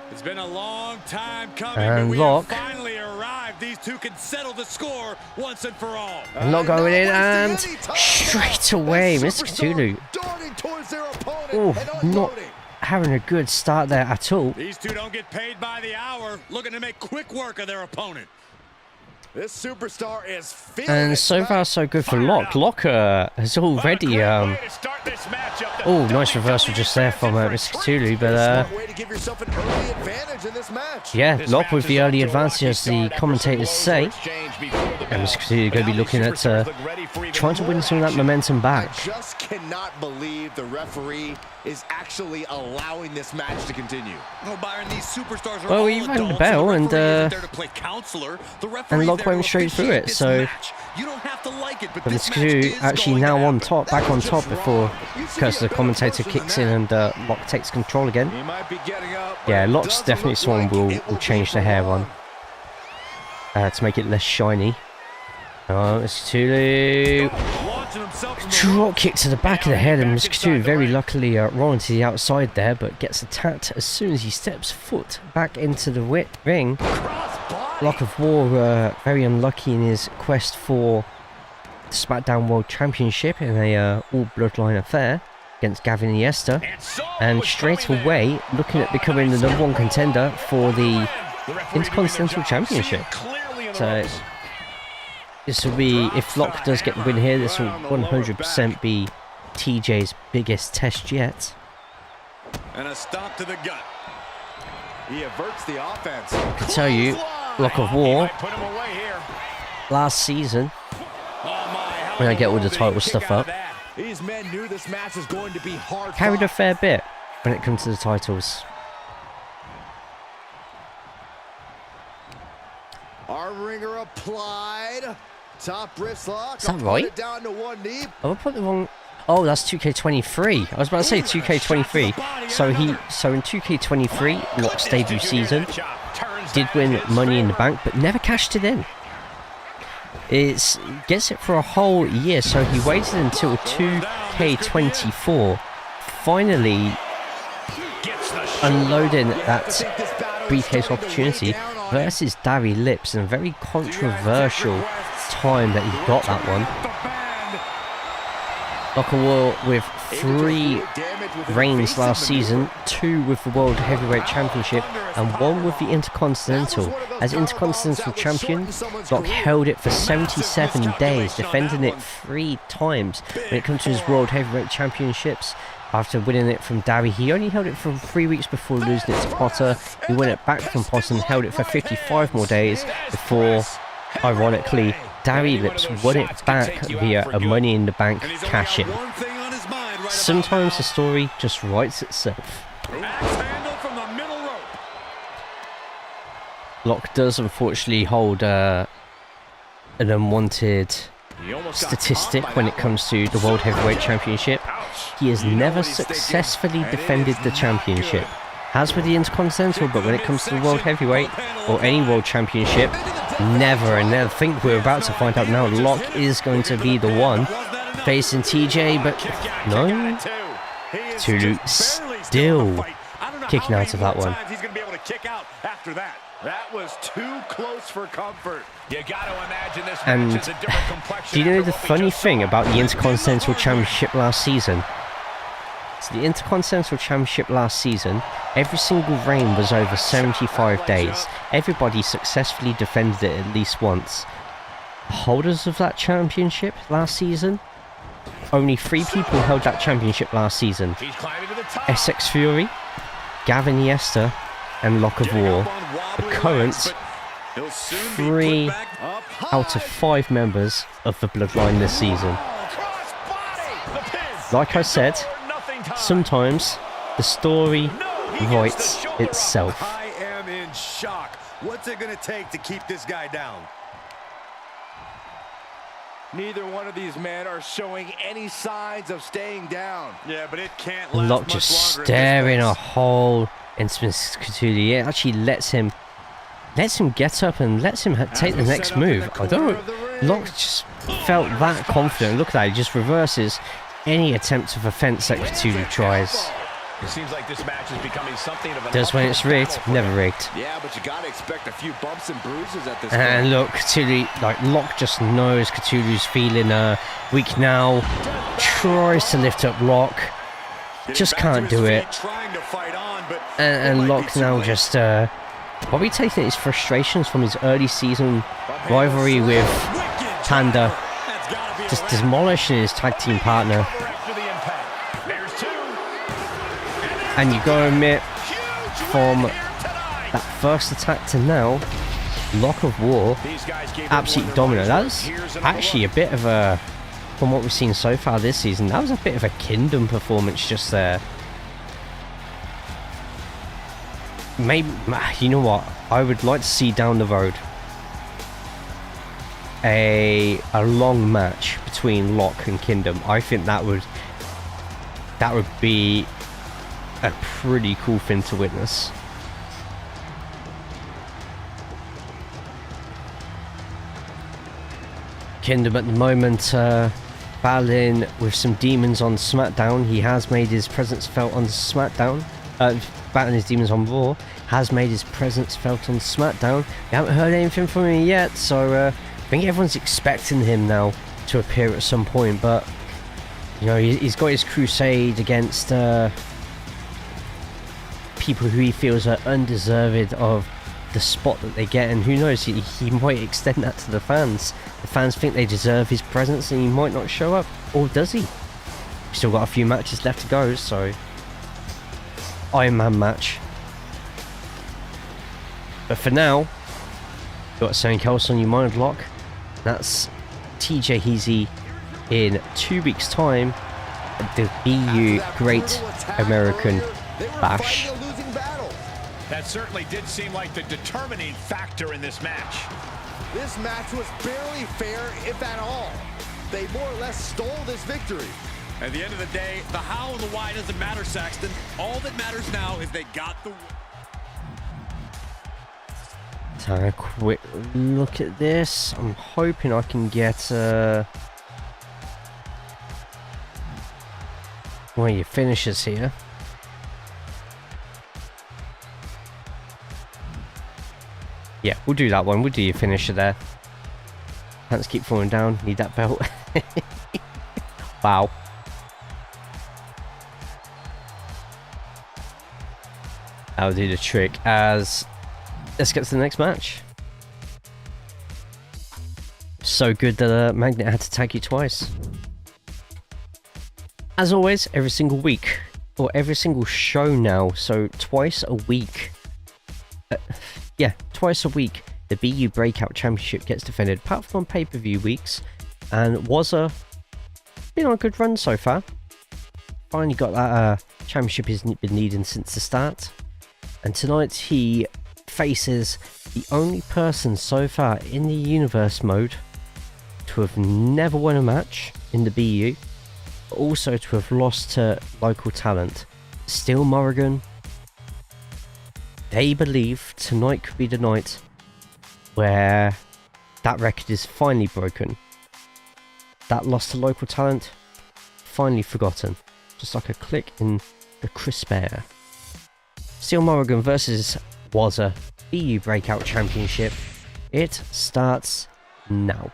It's been a long time coming, and but we Lock have finally arrived. These two can settle the score once and for all. and Lock going in, and straight away, Mr. Cthulhu. Darting towards their opponent Oh, and not having a good start there at all. These two don't get paid by the hour, looking to make quick work of their opponent. This superstar is feeling And it so tonight. far, so good for Locke. Locke has already... Oh, nice reversal just there from Mr. Cthulhu, but Smart way to give yourself an early advantage in this match. yeah, Locke with the early advantage, as the commentators say. And Mr. Cthulhu going to be looking at trying to win some of that momentum back. I just cannot believe the referee is actually allowing this match to continue. Oh, Byron, these superstars are Well, all he rang the adults, bell, the and, referee isn't there to play counselor. The referee's and Locke there to went straight through officiate it, this so... match. You don't have to like it, but But this Mr. match Cthulhu is actually going now to on happen. top, back on top before, because the commentator kicks in and Locke takes control again. He might be getting up. Yeah, but it Locke's doesn't definitely look someone like will it change be the hair for on to make it less shiny. Oh, Mr. Cthulhu. Launching himself from the Drop kick to the back of the head, and Mr. Cthulhu very luckily rolling to the outside there, but gets attacked as soon as he steps foot back into the ring. Lock of War very unlucky in his quest for the Smackdown World Championship in a all-bloodline affair against Gavin Iniesta, and straight away looking at becoming the #1 contender for the Intercontinental Championship. So this will be, if Locke does get the win here, this will 100% be TJ's biggest test yet. and a stop to the gut. He averts the offense. I can tell you, Lock of War last season, when I get all the title stuff up, These men knew this match was going to be hard. carried a fair bit when it comes to the titles. Our ringer applied. Top wrist lock. Is that right? Down to one knee. Oh, I put the wrong... Oh, that's 2K23. I was about to say 2K23. So in 2K23, Locke's debut season, did win Money in the Bank, but never cashed it in. Gets it for a whole year, so he waited until 2K24, finally unloading that briefcase opportunity versus Darry Lips, in a very controversial time that he got that one. Lock of War with 3 reigns last season, 2 with the World Heavyweight Championship and 1 with the Intercontinental. As Intercontinental Champion, Locke held it for 77 days, defending it 3 times when it comes to his World Heavyweight Championships. After winning it from Darry, he only held it for 3 weeks before losing it to Potter. He won it back from Potter and held it for 55 more days before, ironically, Darry Lips won it back via a Money in the Bank cash-in. Sometimes the story just writes itself. Locke does unfortunately hold an unwanted statistic when it comes to the World Heavyweight Championship. He has never successfully defended the championship. Has with the Intercontinental, but when it comes to the World Heavyweight or any World Championship, never. And I think we're about to find out now, Locke is going to be the one facing TJ, but no. Tulu still kicking out of that one. He's going to be able to kick out after that. That was too close for comfort. You got to imagine this And match is a different complexion. do you know after the what we funny just thing saw. about the Intercontinental Championship last season? So the Intercontinental Championship last season, every single reign was over 75 days. Everybody successfully defended it at least once. Holders of that championship last season, only 3 people held that championship last season. He's climbing to the top. Essex Fury, Gavin Iniesta, and Lock of War. The current 3 out of 5 members of the Bloodline this season. Like I said, sometimes the story writes itself. I am in shock. What's it going to take to keep this guy down? Neither one of these men are showing any signs of staying down. Yeah, but it can't last Locke much just longer. staring a hole into Mr. Cthulhu. It actually lets him get up and lets him take the next move. I don't know. Locke just felt that confident. Look at that. He just reverses any attempt of offense that Cthulhu tries. It seems like this match is becoming something of an Does when it's rigged, never rigged. Yeah, but you gotta expect a few bumps and bruises at this And point. look, Cthulhu, like Locke just knows Cthulhu's feeling weak now. Tries to lift up Locke. Just can't do it. And Locke now just probably taking his frustrations from his early season rivalry with Panda, just demolishing his tag team partner. And you gotta admit, from that first attack to now, Lock of War, absolutely dominant. That was actually a bit of a, from what we've seen so far this season, that was a bit of a Kingdom performance just there. Maybe, you know what, I would like to see down the road a long match between Locke and Kingdom. I think that would be a pretty cool thing to witness. Kingdom at the moment battling with some demons on Smackdown. He has made his presence felt on Smackdown. Battling his demons on Raw. Has made his presence felt on Smackdown. We haven't heard anything from him yet, so I think everyone's expecting him now to appear at some point. But you know, he's got his crusade against people who he feels are undeserved of the spot that they get, and who knows, he might extend that to the fans. The fans think they deserve his presence and he might not show up, or does he? Still got a few matches left to go, so Iron Man match. But for now, got something else on your mind, Lock. That's TJ Heasy in 2 weeks time at the BU Great American Bash. That certainly did seem like the determining factor in this match. This match was barely fair, if at all. They more or less stole this victory. At the end of the day, the how and the why doesn't matter, Saxton. All that matters now is they got the win. Let's have a quick look at this. I'm hoping I can get one of your finishes here. Yeah, we'll do that one. We'll do your finisher there. Pants keep falling down. Need that belt. Wow. That'll do the trick. As let's get to the next match. So good that Magnet had to tag you twice. As always, every single week, or every single show now, so twice a week. Yeah, twice a week, the BU BreakOut Championship gets defended, apart from on pay-per-view weeks, and was been on a good run so far. Finally got that championship he's been needing since the start, and tonight he faces the only person so far in the universe mode to have never won a match in the BU, but also to have lost to local talent, Steel Morrigan. They believe tonight could be the night where that record is finally broken. That loss to local talent, finally forgotten. Just like a click in the crisp air. Steel Morrigan versus Wazza, BU BreakOut Championship. It starts now.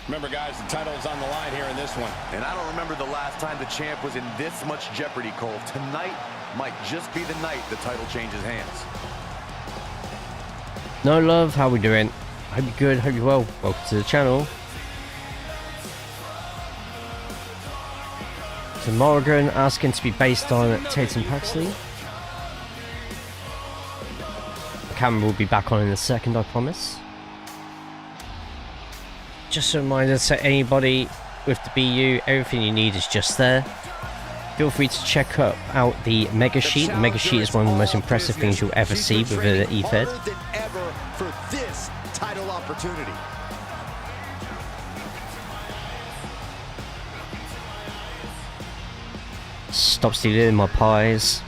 Remember, guys, the title is on the line here in this one. And I don't remember the last time the champ was in this much jeopardy, Cole. Tonight might just be the night the title changes hands. No love, how we doing? Hope you're good, hope you're well. Welcome to the channel. So Morrigan asking to be based on Tatum Paxley. The camera will be back on in a second, I promise. Just a reminder to anybody with the BU, everything you need is just there. Feel free to check out the Mega Sheet. The Mega Sheet is one of the most impressive things you'll ever see with the eFed. For this title opportunity. Stop stealing my pies.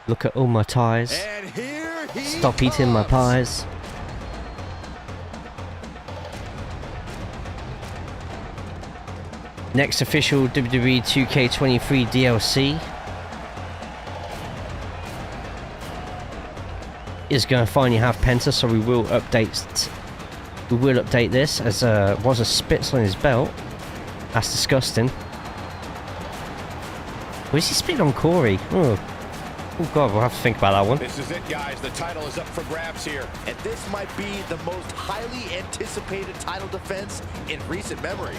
Look at all my ties. And here he Stop eating my pies. Next official WWE 2K25 DLC is going to finally have Penta, so we will update. We will update this as was a spits on his belt. That's disgusting. Was he spit on Corey? Oh god, we'll have to think about that one. This is it, guys. The title is up for grabs here. And this might be the most highly anticipated title defense in recent memory.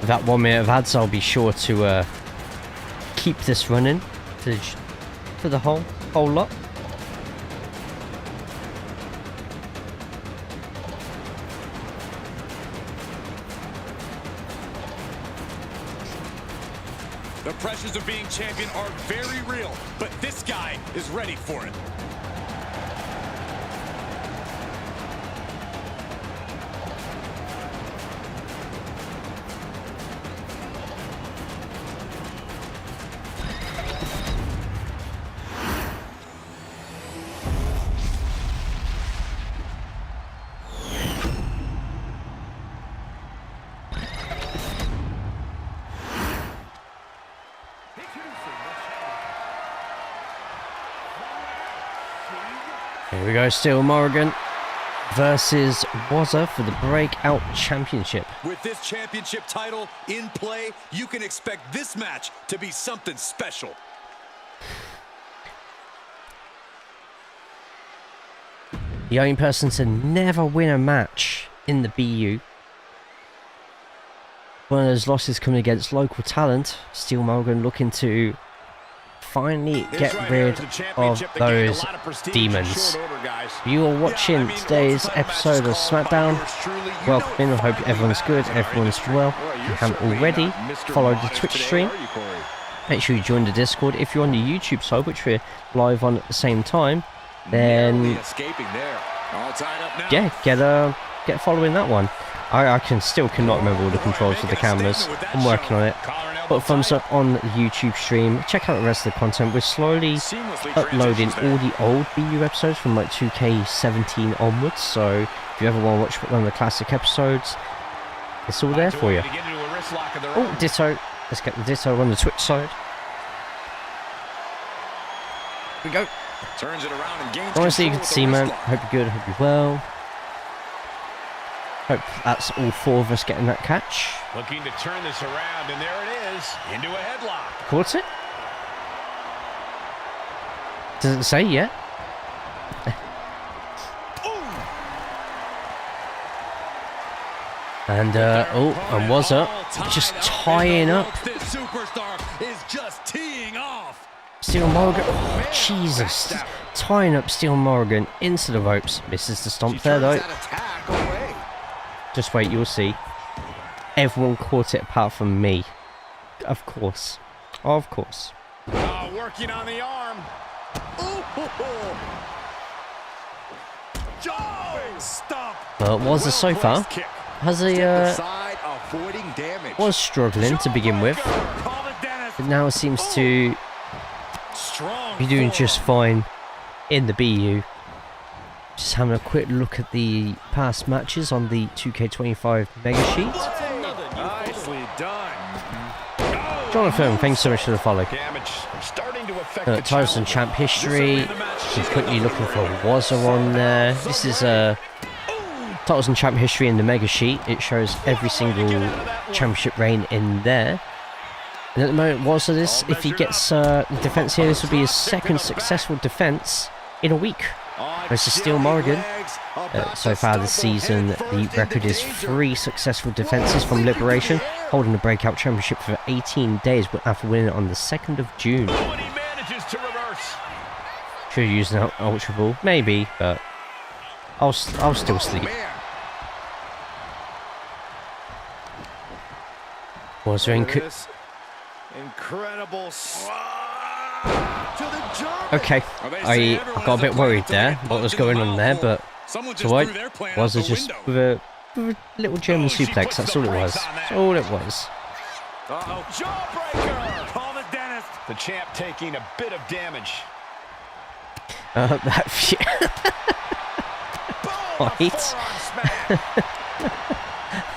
With that 1 minute of ads, I'll be sure to keep this running for the whole lot. The pressures of being champion are very real, but this guy is ready for it. Here we go, Steel Morrigan versus Wazza for the Breakout Championship. With this championship title in play, you can expect this match to be something special. The only person to never win a match in the BU. One of those losses coming against local talent. Steel Morrigan looking to finally get rid of those demons. You are watching today's episode of Smackdown. Welcome in, I hope everyone's good, everyone's well. If you haven't already, follow the Twitch stream. Make sure you join the Discord. If you're on the YouTube side, which we're live on at the same time, then yeah, get following that one. I cannot remember all the controls of the cameras. I'm working on it. Put a thumbs up on the YouTube stream. Check out the rest of the content. We're slowly uploading all the old BU episodes from like 2K17 onwards. So if you ever want to watch one of the classic episodes, it's all there for you. Oh, Ditto. Let's get the Ditto on the Twitch side. Here we go. Turns it around and gains Honestly, you can see, man. Hope you're good. Hope you're well. Hope that's all four of us getting that catch. Looking to turn this around, and there it is, into a headlock. Caught it? Does it say yet? And and Wazza just tying up. This superstar is just teeing off. Steel Morrigan, oh, Jesus, tying up Steel Morrigan into the ropes. Misses the stomp there though. Just wait, you'll see. Everyone caught it apart from me. Of course. Of course. Working on the arm. Well, Wazza so far has was struggling to begin with, but now seems to be doing just fine in the BU. Just having a quick look at the past matches on the 2K25 mega sheet. Nicely done. Jonathan, thanks so much for the follow. Titles and champ history. He's quickly looking for Wazza on there. This is titles and champ history in the mega sheet. It shows every single championship reign in there. And at the moment, Wazza, this, if he gets the defense here, this will be his second successful defense in a week. Versus Steel Morrigan. So far this season, the record is 3 successful defenses from Liberation, holding the Breakout Championship for 18 days after winning it on the 2nd of June. Should use an Ultra Ball, maybe, but I'll still sleep. Was there incredible. Okay, I got a bit worried there, what was going on there, but so what? Was it just with a a little German suplex. That's all it was. That's all it was. Uh-oh. Jawbreaker. Call the dentist. The champ taking a bit of damage. That right.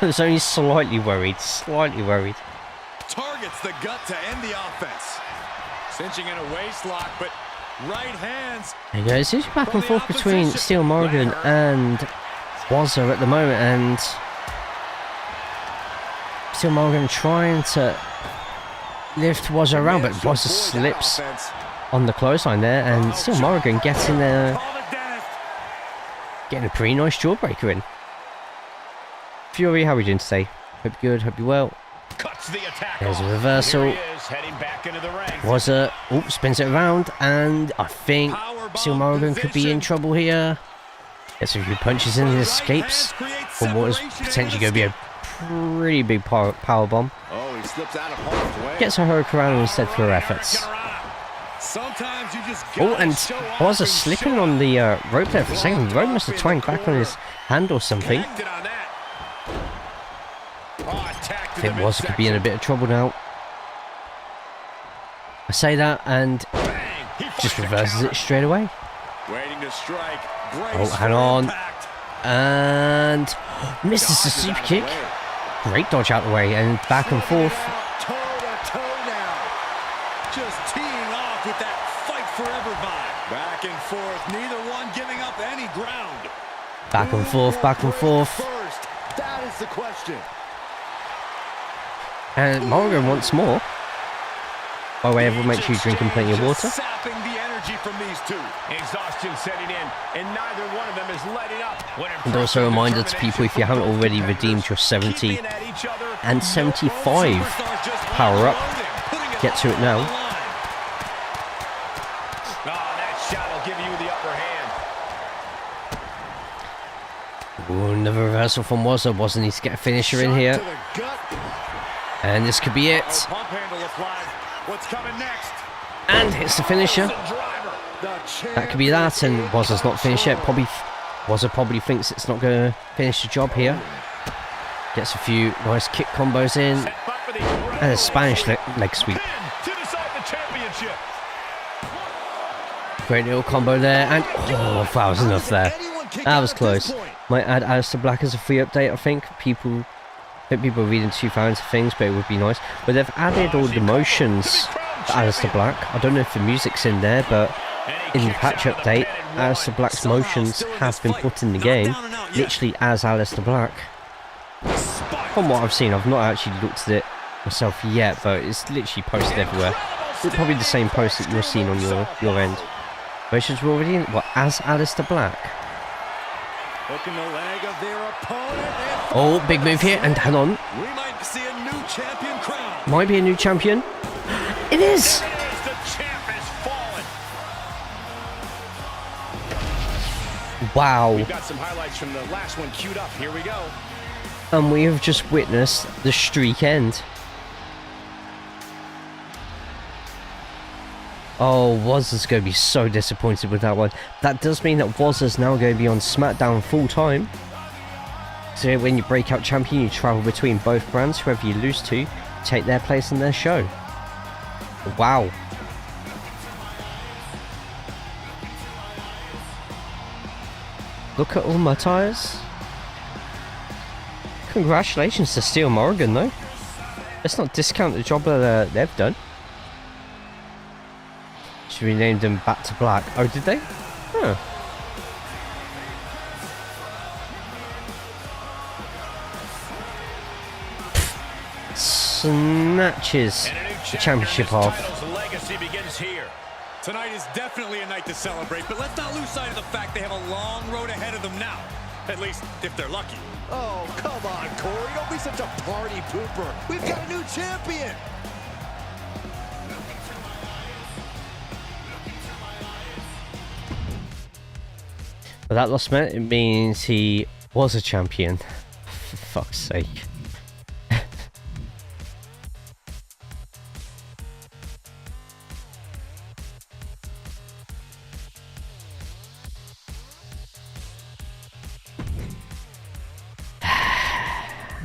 I was only slightly worried. Slightly worried. Targets the gut to end the offense. Cinching in a waist lock, but right hands. There you go. It's just back and forth between Steel Morgan and Wazza at the moment, and Steel Morgan trying to lift Wazza around, but Wazza slips on the clothesline there, and Steel Morgan getting a pretty nice jawbreaker in. Fury, how are we doing today? Hope you're good, hope you're well. There's a reversal. Wazza, spins it around, and I think Steel Morgan could be in trouble here. Gets a few punches in and escapes from what is potentially going to be a pretty big power bomb. Oh, he slips out of harm's way. Gets a hurricane instead for her efforts. And Wazza slipping on the rope there for a second. The rope must have twanged back on his hand or something. I think Wazza could be in a bit of trouble now. I say that and just reverses it straight away. Waiting to strike. Oh, hang on. And misses the super kick. Great dodge out the way and back and forth. Just teeing off with that fight forever vibe. Back and forth, neither one giving up any ground. Back and forth, back and forth. First, that is the question. And Morgan wants more. By the way, everyone make sure you're drinking plenty of water. Sapping the energy from these two. Exhaustion setting in, and neither one of them is letting up. And also a reminder to people, if you haven't already redeemed your 70 and 75 power up, get to it now. That shot will give you the upper hand. Ooh, another reversal from Wazza. Wazza needs to get a finisher in here. And this could be it. What's coming next? And hits the finisher. That could be that, and Wazza's not finished yet. Wazza probably thinks it's not going to finish the job here. Gets a few nice kick combos in. And a Spanish leg sweep. Great little combo there, and oh, that was enough there. That was close. Might add Aleister Black as a free update, I think. I think people are reading too far into things, but it would be nice. But they've added all the motions to Aleister Black. I don't know if the music's in there, but in the patch update, Aleister Black's motions have been put in the game, literally as Aleister Black. From what I've seen, I've not actually looked at it myself yet, but it's literally posted everywhere. It's probably the same post that you're seeing on your end. Motions were already in, what, as Aleister Black? Hooking the leg of their opponent. Oh, big move here, and hang on. We might see a new champion crown. Might be a new champion. It is! The champ has fallen. Wow. We've got some highlights from the last one queued up. Here we go. And we have just witnessed the streak end. Oh, Wazza's going to be so disappointed with that one. That does mean that Wazza's now going to be on Smackdown full time. So when you break out champion, you travel between both brands. Whoever you lose to, take their place in their show. Wow. Look at all my tyres. Congratulations to Steel Morgan, though. Let's not discount the job that they've done. She renamed them back to black. Oh, did they? Huh. Snatches the championship off. Tonight is definitely a night to celebrate, but let's not lose sight of the fact they have a long road ahead of them now. At least, if they're lucky. Oh, come on, Corey. Don't be such a party pooper. We've got a new champion. Well, that loss meant it means he was a champion. For fuck's sake.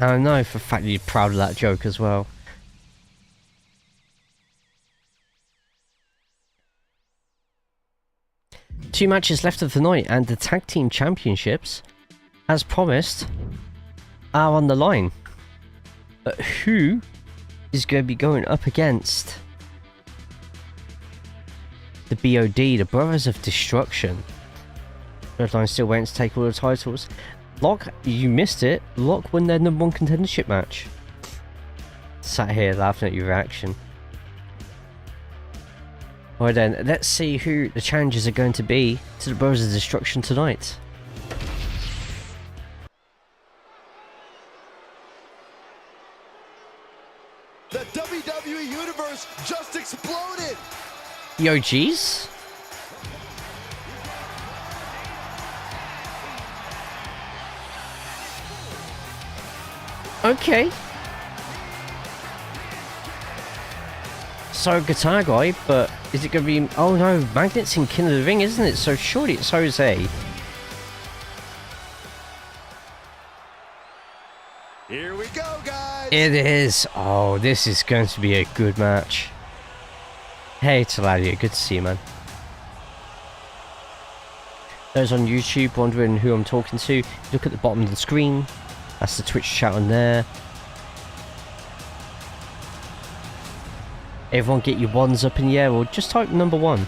I know for a fact you're proud of that joke as well. Two matches left of the night, and the tag team championships, as promised, are on the line. But who is going to be going up against the BOD, the Brothers of Destruction? Bloodline still waiting to take all the titles. Locke, you missed it. Locke won their #1 contendership match. Sat here laughing at your reaction. Alright then, let's see who the challengers are going to be to the Brothers of Destruction tonight. The WWE Universe just exploded! Yo, geez. Okay. So, Guitar Guy, but is it going to be... Oh no, Magnet's in King of the Ring, isn't it? So surely it's Jose. Here we go, guys! It is. Oh, this is going to be a good match. Hey, Taladia, good to see you, man. Those on YouTube wondering who I'm talking to, look at the bottom of the screen. That's the Twitch chat on there. Everyone get your ones up in the air, or just type number 1.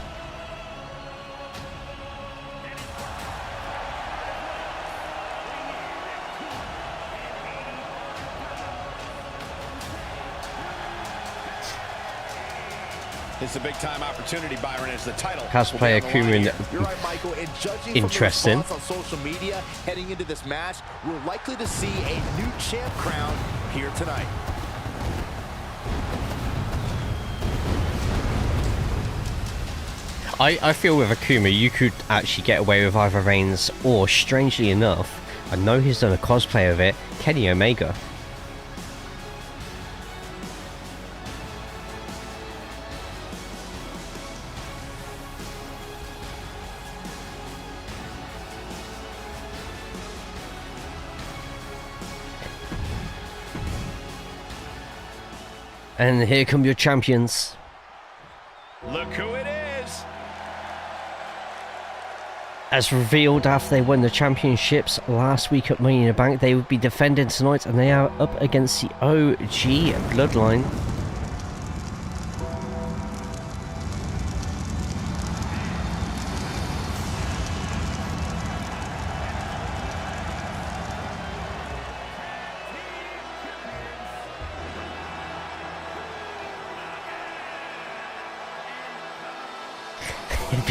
It's a big time opportunity, Byron, as the title. Cosplayer Kumin. You're right, Michael, and judging Interesting. from the response on social media heading into this match, we're likely to see a new champ crowned here tonight. I feel with Akuma you could actually get away with either Reigns or, strangely enough, I know he's done a cosplay of it, Kenny Omega. And here come your champions. Look who it is. As revealed after they won the championships last week at Money in the Bank, they would be defending tonight, and they are up against the OG Bloodline.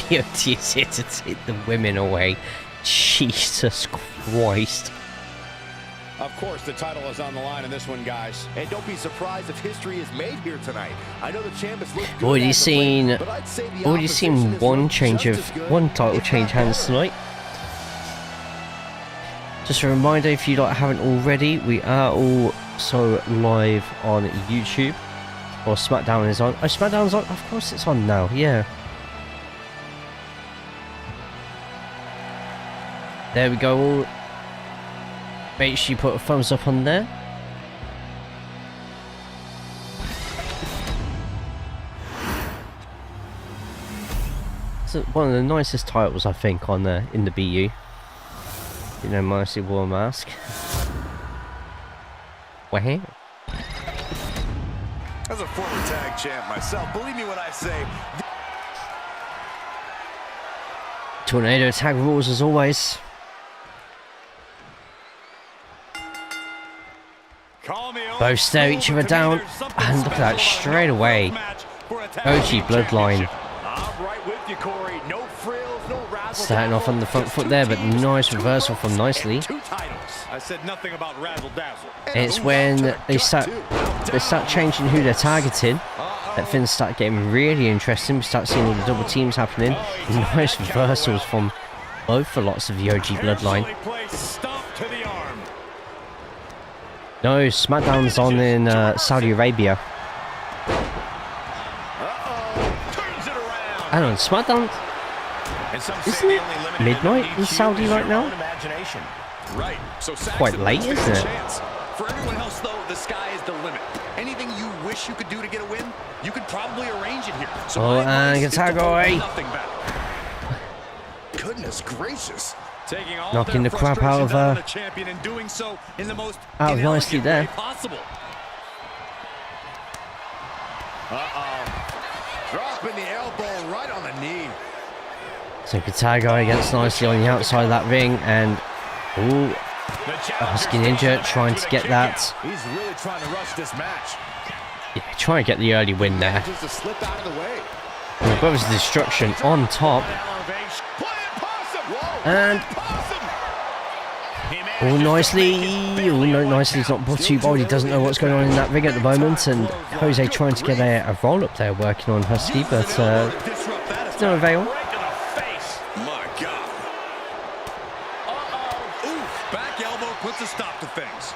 BOT is here to take the women away. Jesus Christ. Of course, the title is on the line in this one, guys. And don't be surprised if history is made here tonight. I know the champ has looked good. Already seen one title change hands tonight. Just a reminder, if you haven't already, we are also live on YouTube. Or Smackdown is on. Oh, Smackdown's on. Of course it's on now, yeah. There we go. Make sure you put a thumbs up on there. It's one of the nicest titles, I think, on there in the BU. You know, Mercy War Mask. Wow. As a former tag champ myself, believe me when I say... Tornado tag rules as always. Both stare each other down, and look at that, straight away. OG Bloodline. Starting off on the front foot there, but nice reversal from Nicely. I said nothing about razzle dazzle. It's when they start changing who they're targeting that things start getting really interesting. We start seeing all the double teams happening. Nice reversals from both for lots of the OG Bloodline. No, Smackdown's on in Saudi Arabia. Hang on, Smackdown? Isn't it midnight in Saudi right now? Quite late, isn't it? For everyone else, though, the sky is the limit. Anything you wish you could do to get a win, you could probably arrange it here. So and Gatago. Nothing back. Goodness gracious. Taking all Knocking the crap out of her. the champion and doing so in the most Out nicely there. possible. Dropping the elbow right on the knee. So Gatago gets nicely on the outside of that ring, and ooh, Husky Ninja trying to get that. He's really trying to rush this match. Yeah, trying to get the early win there. Just to slip out of the way. And Brothers Destruction on top. And all nicely. Oh no, nicely. He's not too bold. He doesn't know what's going on in that ring at the moment. And Jose trying to get a roll up there, working on Husky, but no avail. My God. Back elbow puts a stop to things.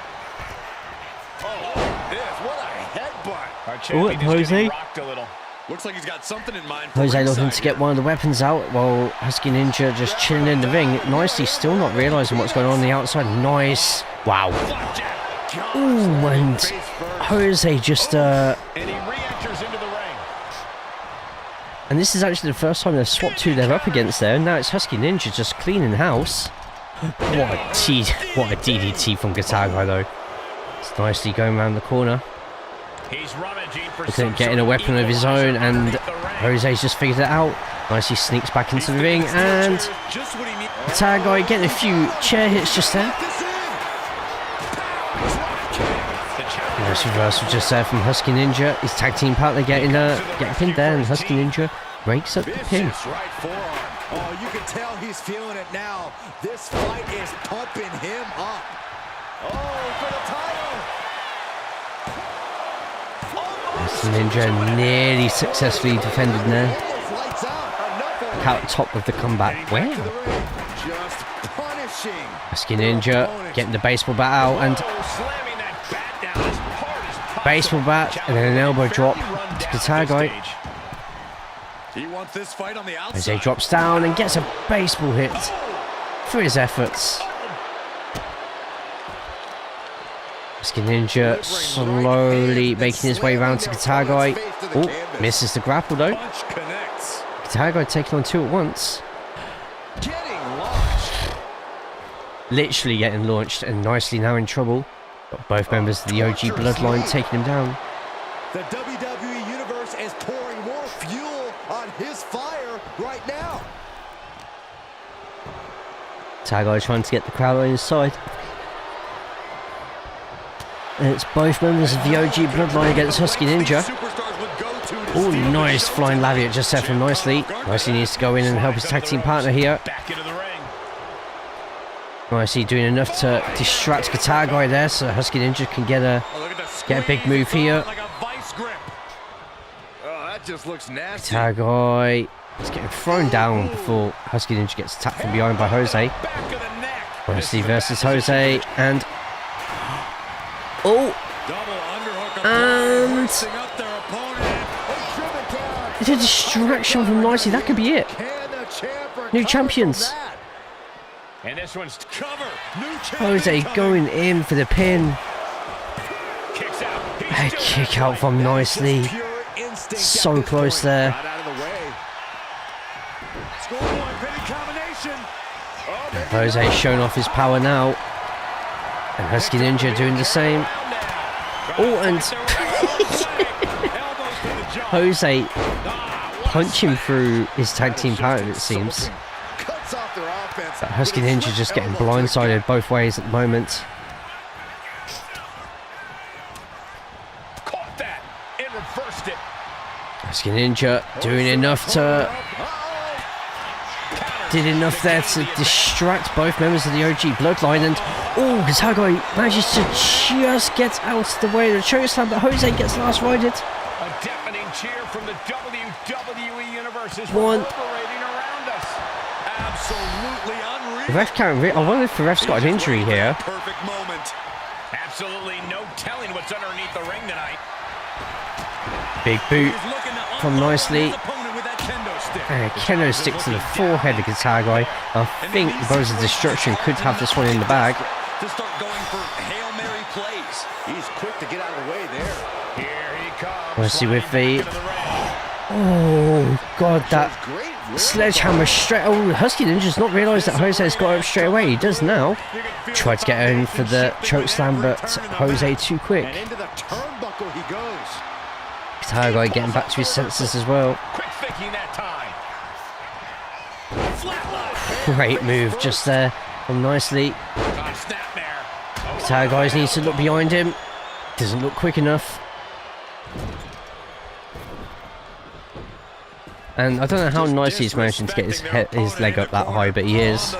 What a headbutt. Our champion is Jose. getting rocked a little. Looks like he's got something in mind. For Jose looking ringside to get one of the weapons out, while Husky Ninja just chilling in the ring. Nicely, still not realising what's going on the outside. Nice. Wow. Ooh, and Jose just... And he re-enters into the ring. And this is actually the first time they've swapped who they're up against there. And now it's Husky Ninja just cleaning house. What a DDT from Gatago, though. It's nicely going around the corner. He's rummaging for Looking at getting a weapon of his own, and Jose's just figured it out. Nicely sneaks back into the ring, and Gatago getting a few chair hits just there. Nice reversal just there from Husky Ninja. His tag team partner getting pinned there, and Husky Ninja breaks up the pin. Right forearm. Oh, you can tell he's feeling it now. This fight is pumping him up. Oh, for the title. Husky Ninja nearly successfully defended there. Out top of the comeback. Wow. Just punishing. Husky Ninja getting the baseball bat out, and slamming that bat down as hard as possible. baseball bat, and then an elbow drop to Gatago. He wants this fight on the outside. Jose drops down and gets a baseball hit for his efforts. Husky Ninja slowly making his way around to Gatago. Oh, misses the grapple though. Punch connects. Gatago taking on two at once. Getting launched. Literally getting launched, and nicely now in trouble. Got both members of the OG Bloodline taking him down. The WWE Universe is pouring more fuel on his fire right now. Gatago trying to get the crowd on his side. And it's both members of the OG Bloodline against Husky Ninja. Oh, nice flying lariat just there from Nicely. Nicely needs to go in and help his tag team partner here. Back into the ring. Nicely doing enough to distract Gatago there, so Husky Ninja can get a big move here. Like a vice grip. Oh, that just looks nasty. Gatago is getting thrown down before Husky Ninja gets attacked from behind by Jose. Back of the neck. Nicely versus Jose, and oh, Double underhook and mixing up their opponent. it's a distraction from Nicely. That could be it. Can the champ recover New champions. from that? And this one's Cover. New champion Jose coming. going in for the pin. kicks out. A kick out from Nicely. Pure instinct So at this close point. there. Got out of the way. Score one. Pinning combination. Jose showing off his power now. And Husky Ninja doing the same. Oh, and Jose punching through his tag team partner, it seems. Cuts off their offense. But Husky Ninja just getting blindsided both ways at the moment. Caught that and reversed it. Husky Ninja doing enough to... Did enough there to distract both members of the OG Bloodline, and oh, Gatago manages to just get out of the way of the chokeslam, but Jose gets last rided. A deafening cheer from the WWE Universe is One. reverberating around us. Absolutely unreal. The ref can't I wonder if the ref's got an injury here. Perfect moment. Absolutely no telling what's underneath the ring tonight. Big boot He's looking to from unload Nicely. his opponent with that kendo stick. And a kendo stick to the forehead of Gatago. I think the Brothers of Destruction could have this one in the bag. to start going for Hail Mary plays. He's quick to get out of the way there. Here he comes. Let's see with the... Into the ring. Oh, God, that Great ring. sledgehammer straight... Oh, Husky Ninja's not realised that Jose's got up straight away. He does now. Tried to get in for the chokeslam, but Jose too quick. And into the turnbuckle he goes. Tiger getting back to his senses as well. Quick thinking that time. Flatline. Great move just there. Come nicely. Snapmare. Tiger guys needs to look behind him. Doesn't look quick enough. And I don't know how nicely he's managing to get his leg up that high, but he is.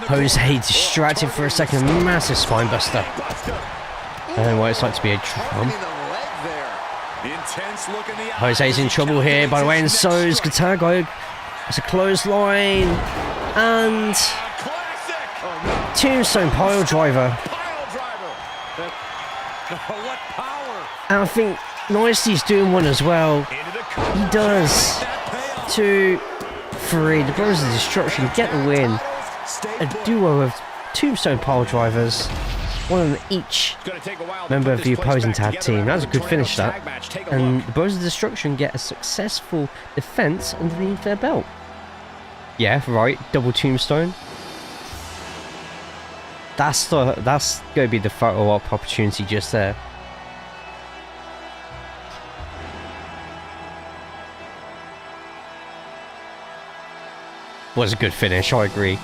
Jose distracted for a second. Massive spine buster. I don't know what it's like to be a drum. Jose's in trouble here, by the way, and so is Katago. It's a clothesline. And... Tombstone pile driver. And I think Nicely's doing one as well. He does. 2, 3. The Brothers of Destruction get the win. A duo of Tombstone pile drivers. One of them each member of the opposing tag team. That's a good finish, that. And the Brothers of Destruction get a successful defense underneath their belt. Yeah, right. Double Tombstone. That's going to be the photo op opportunity just there. Was a good finish, I agree.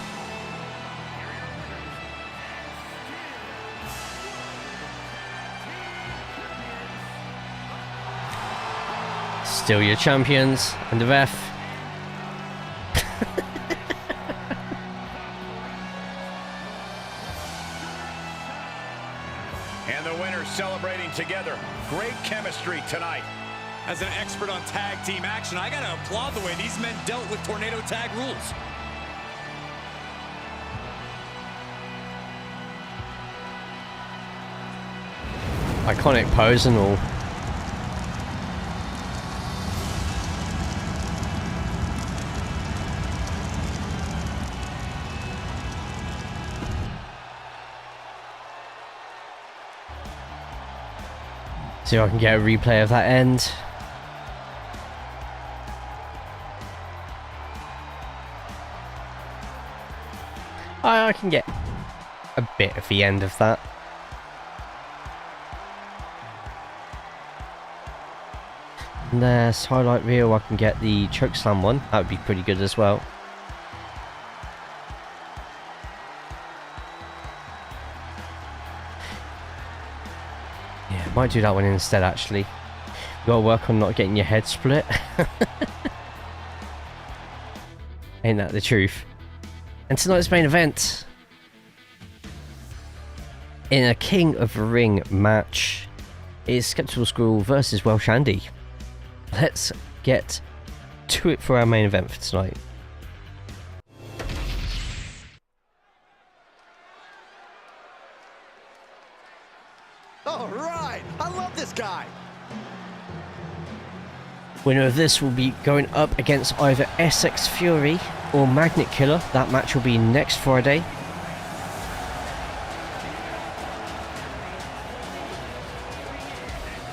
Still your champions, and the ref. And the winners celebrating together. Great chemistry tonight. As an expert on tag team action, I gotta applaud the way these men dealt with tornado tag rules. Iconic pose and all. See if I can get a replay of that end. I can get a bit of the end of that. And there's highlight reel. I can get the chokeslam one. That would be pretty good as well. Yeah, might do that one instead actually. You gotta work on not getting your head split. Ain't that the truth? And tonight's main event, in a King of the Ring match, is Skeptical Squirrel versus Welsh Andy. Let's get to it for our main event for tonight. All right, I love this guy. Winner of this will be going up against either Essex Fury or Magnet Killer. That match will be next Friday.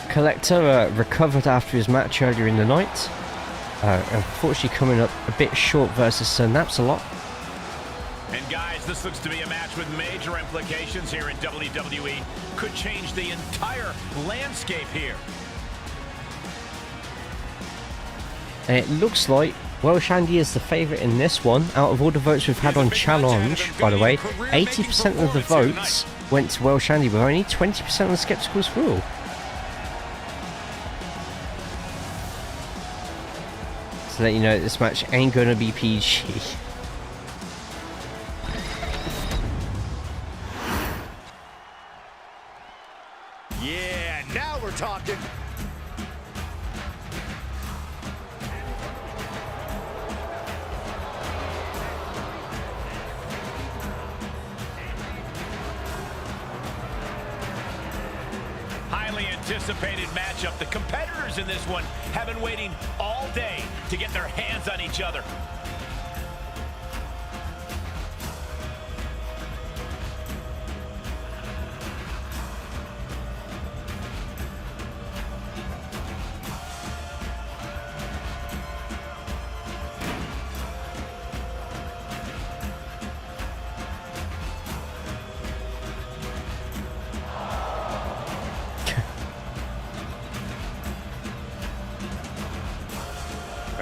Collector recovered after his match earlier in the night. Unfortunately coming up a bit short versus Sir Naps-a-Lot. And guys, this looks to be a match with major implications here in WWE. Could change the entire landscape here. And it looks like Welsh Andy is the favourite in this one. Out of all the votes we've had on Challenge, by the way, 80% of the votes went to Welsh Andy, with only 20% on Skeptical Squirrel. To let you know, this match ain't gonna be PG. Yeah, now we're talking. Highly anticipated matchup. The competitors in this one have been waiting all day to get their hands on each other.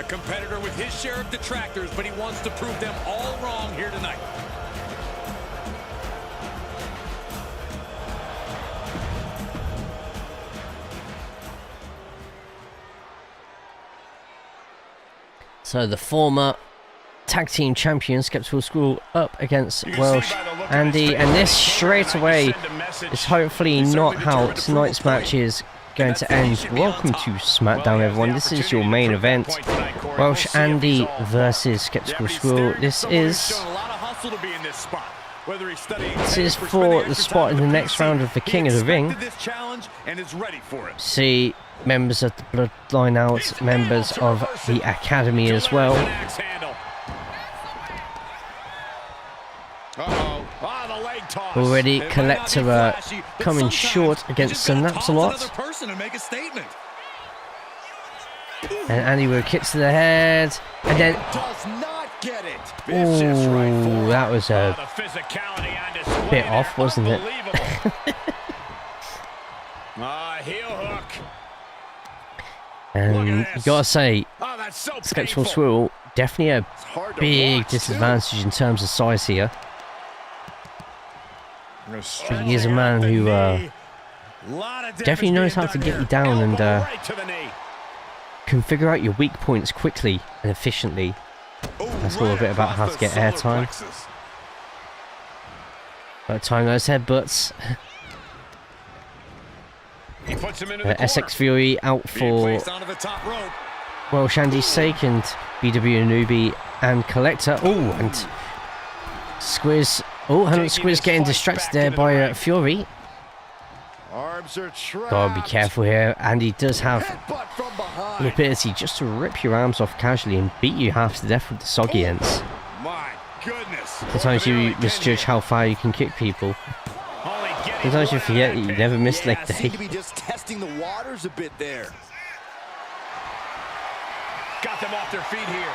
competitor with his share of detractors, but he wants to prove them all wrong here tonight. So the former tag team champion Skeptical School up against Welsh Andy, and this straight away is hopefully not how tonight's match is going to end. Welcome to Smackdown, everyone. This is your main event. Welsh Andy versus Skeptical School. This is for the spot in the next round of the King of the Ring. See members of the Bloodline out, members of the Academy as well. Already Collector coming short against Synapse a lot. And Andy will kick to the head, and then oh, that was a bit off, wasn't it? And you gotta say, Skeptical Swirl definitely a big disadvantage in terms of size here. He is a man who definitely knows how to get you down and can figure out your weak points quickly and efficiently. That's all a bit about how to get airtime. By the time those headbutts. SX Fury out for Welsh Andy's sake, and BW Newbie and Collector. Oh, and Squiz. Oh, and Squiz getting distracted there by Fury. Gotta be careful here. Andy does have the ability just to rip your arms off casually and beat you half to death with the soggy ends. Sometimes you misjudge how far you can kick people. Sometimes you forget that you never miss leg day. Just testing the waters a bit there. Got them off their feet here.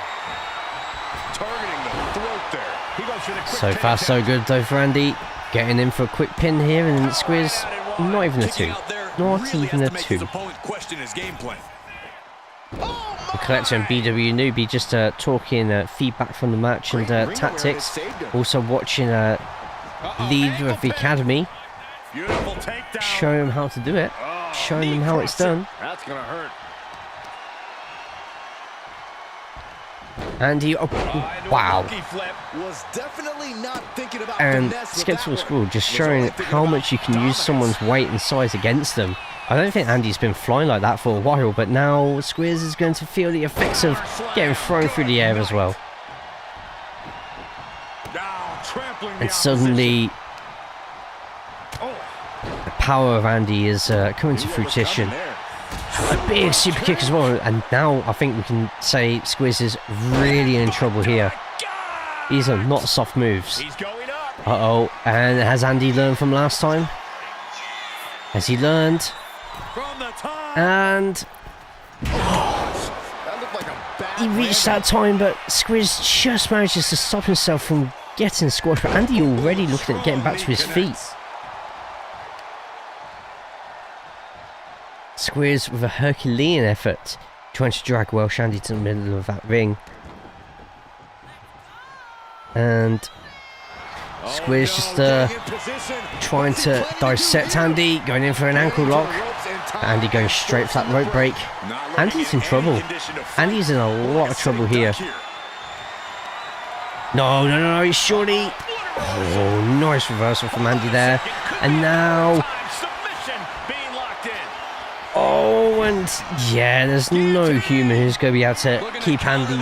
Targeting the throat there. He goes for the quick So far so good though for Andy. Getting in for a quick pin here, and then Squiz. Not even a 2. Not even a 2. The Collector and BW Newbie just talking feedback from the match and tactics. Also watching leader of the Academy. Show him how to do it. Showing him how it's done. That's gonna hurt. Andy, oh, wow. Was definitely not thinking about And Skeptical School just showing how much you can use someone's weight and size against them. I don't think Andy's been flying like that for a while, but now Squiz is going to feel the effects of getting thrown through the air as well. And suddenly the power of Andy is coming to fruition. A big super kick as well, and now I think we can say Squiz is really in trouble here. These are not soft moves. Uh-oh, and has Andy learned from last time? Has he learned? And he reached that time, but Squiz just manages to stop himself from getting squashed. But Andy already looking at getting back to his feet. Squiz with a Herculean effort trying to drag Welsh Andy to the middle of that ring. And Squiz just trying to dissect Andy, going in for an ankle lock. Andy going straight for that rope break. Andy's in trouble. Andy's in a lot of trouble here. No, he's surely... Oh, nice reversal from Andy there. And now... Oh, and yeah, there's no human who's going to be able to keep Andy.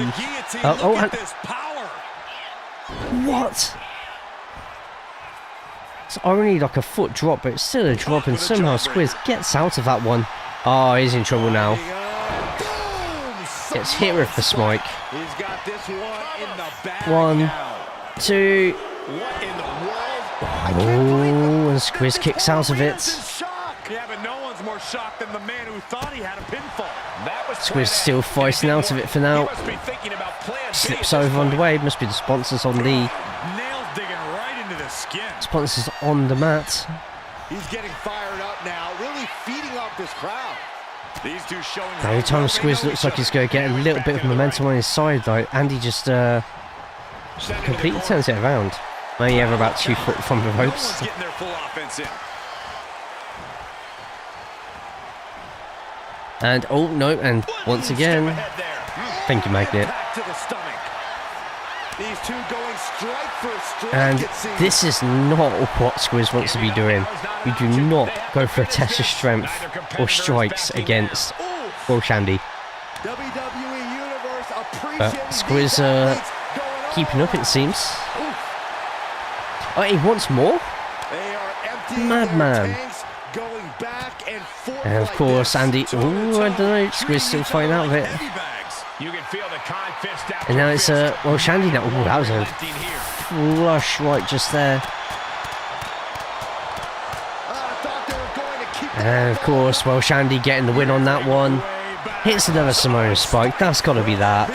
What? It's only like a foot drop, but it's still a drop, and somehow Squiz gets out of that one. Oh, he's in trouble now. Gets hit with the smike. 1, 2. Oh, and Squiz kicks out of it. More shocked than the man who thought he had a pinfall. Squiz still fighting out of it for now. Slips over on the way. Must be the sponsors on the nails digging right into the skin. Sponsors on the mat. He's getting fired up now, really feeding off this crowd. These two showing Every time Squiz looks like he's going to get a little bit of momentum on his side, like Andy just completely turns it around. Maybe ever about 2 foot from the ropes. Getting their full offense in. And oh no, and once again, thank you, Magnet. These two going strike for strike, And this is not what Squiz wants to be doing. You do not go for a test of strength or strikes against Will Shandy. But Squiz keeping up, it seems. Oh, he wants more? Madman. And of course, Andy. Oh, I don't know. Squiz still fighting out of it. And now it's well, Shandy now. Oh, that was a flush right just there. And of course, well, Shandy getting the win on that one. Hits another Samoan spike. That's got to be that.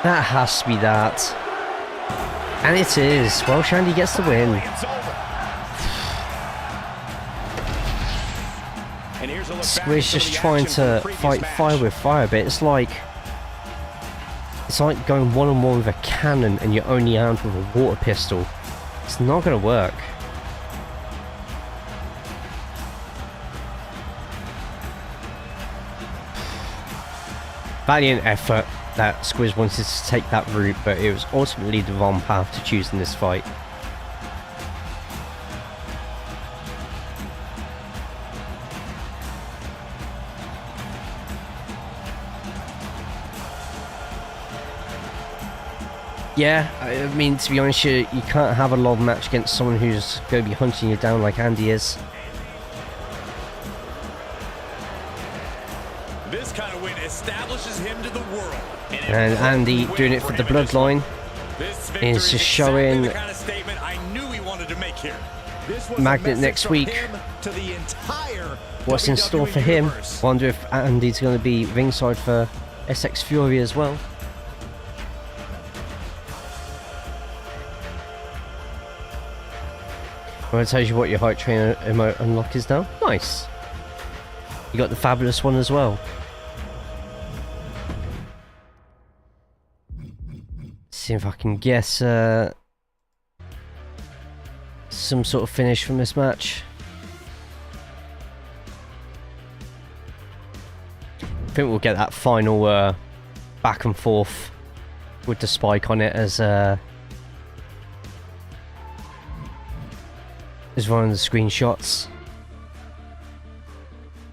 That has to be that. And it is. Well, Shandy gets the win. Squiz just trying to fight fire with fire, but it's like going one-on-one with a cannon and you're only armed with a water pistol. It's not going to work. Valiant effort that Squiz wanted to take that route, but it was ultimately the wrong path to choose in this fight. Yeah, I mean, to be honest, you can't have a long match against someone who's going to be hunting you down like Andy is. This kind of win establishes him to the world. And Andy doing it for the bloodline is just showing the kind of statement I knew he wanted to make here. Magnet next week. What's in store for him? Wonder if Andy's going to be ringside for SX Fury as well. Well, it tells you what your hype train emote unlock is now. Nice. You got the fabulous one as well. See if I can guess some sort of finish from this match. I think we'll get that final back and forth with the spike on it as one of the screenshots.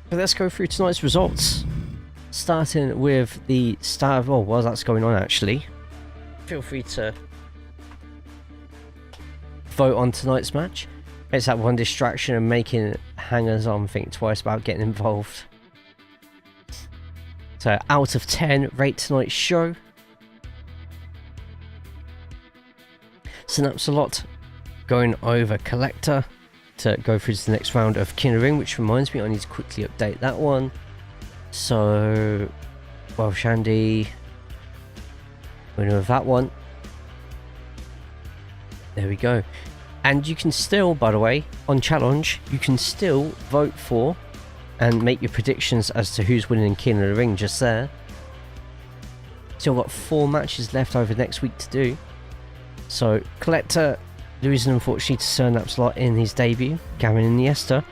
But let's go through tonight's results. Starting with the start of, oh, while that's going on actually, feel free to vote on tonight's match. It's that one distraction and making hangers on think twice about getting involved. So out of 10, rate tonight's show. Synapse a lot going over Collector to go through to the next round of King of the Ring, which reminds me I need to quickly update that one. So, well, Shandy, winner of that one. There we go. And you can still, by the way, on Challenge, you can still vote for and make your predictions as to who's winning King of the Ring just there. Still got 4 matches left over next week to do. So, Collector losing unfortunately to Synapse a lot in his debut. Gavin Iniesta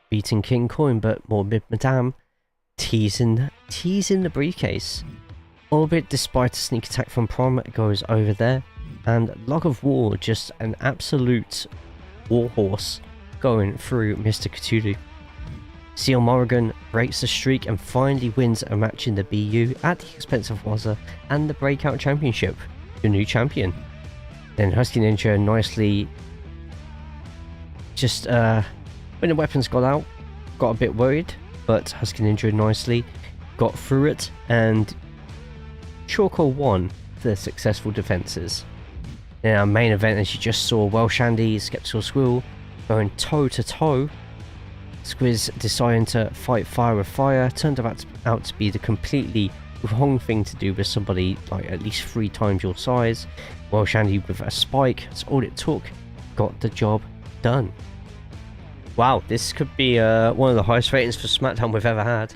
beating King Coin, but Morbid Madame teasing the briefcase. Orbit, despite a sneak attack from Prom, goes over there. And Log of War, just an absolute warhorse going through Mr. Cthulhu. Seal Morrigan breaks the streak and finally wins a match in the BU at the expense of Wazza and the Breakout Championship, the new champion. Then Husky Ninja nicely just when the weapons got out, got a bit worried, but Husky Ninja nicely got through it and Chalko won for the successful defences. In our main event, as you just saw, Well Shandy, Skeptical Squirrel going toe to toe. Squiz deciding to fight fire with fire turned out to be the completely wrong thing to do with somebody like at least 3 times your size. Well Shandy with a spike, that's all it took, got the job done. Wow, this could be one of the highest ratings for Smackdown we've ever had.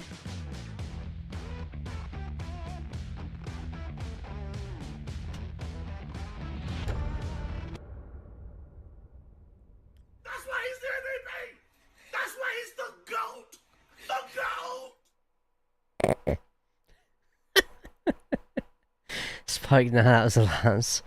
That's why he's the MVP! That's why he's the GOAT! The GOAT! Spiking the hat as a lance.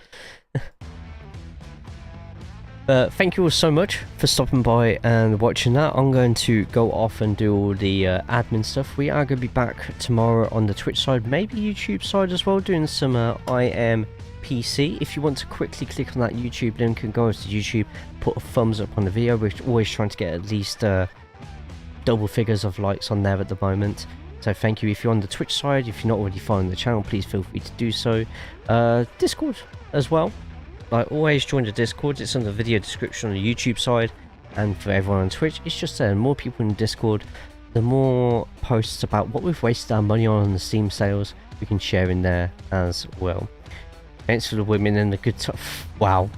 Thank you all so much for stopping by and watching that. I'm going to go off and do all the admin stuff. We are going to be back tomorrow on the Twitch side, maybe YouTube side as well, doing some IMPC. If you want to quickly click on that YouTube link and go over to YouTube, put a thumbs up on the video. We're always trying to get at least double figures of likes on there at the moment. So thank you. If you're on the Twitch side, if you're not already following the channel, please feel free to do so. Discord as well. Like always, join the Discord. It's in the video description on the YouTube side, and for everyone on Twitch, it's just there. The more people in the Discord, the more posts about what we've wasted our money on the Steam sales we can share in there as well. Thanks for the women and the good stuff. Wow.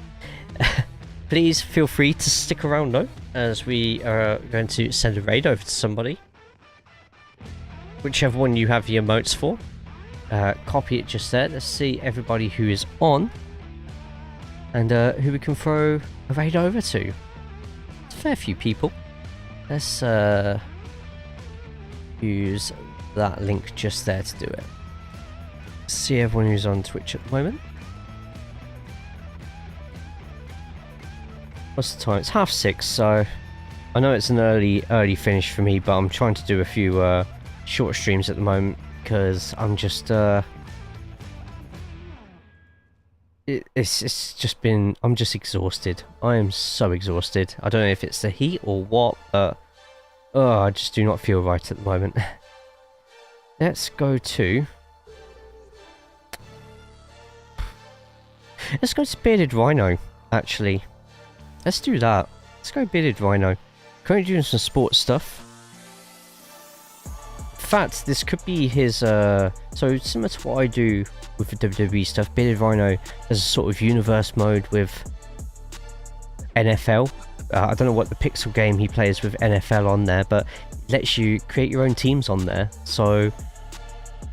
Please feel free to stick around though, as we are going to send a raid over to somebody. Whichever one you have the emotes for. Copy it just there. Let's see everybody who is on. And who we can throw a raid over to. It's a fair few people. Let's use that link just there to do it. See everyone who's on Twitch at the moment. What's the time? It's 6:30, so I know it's an early finish for me, but I'm trying to do a few short streams at the moment because I'm just it's just been, I'm just exhausted. I am so exhausted. I don't know if it's the heat or what, but I just do not feel right at the moment. Let's go to Bearded Rhino, actually. Let's do that. Let's go Bearded Rhino. Currently doing some sports stuff. In fact, this could be his, so similar to what I do with the WWE stuff, Bearded Rhino has a sort of universe mode with NFL. I don't know what the pixel game he plays with NFL on there, but it lets you create your own teams on there. So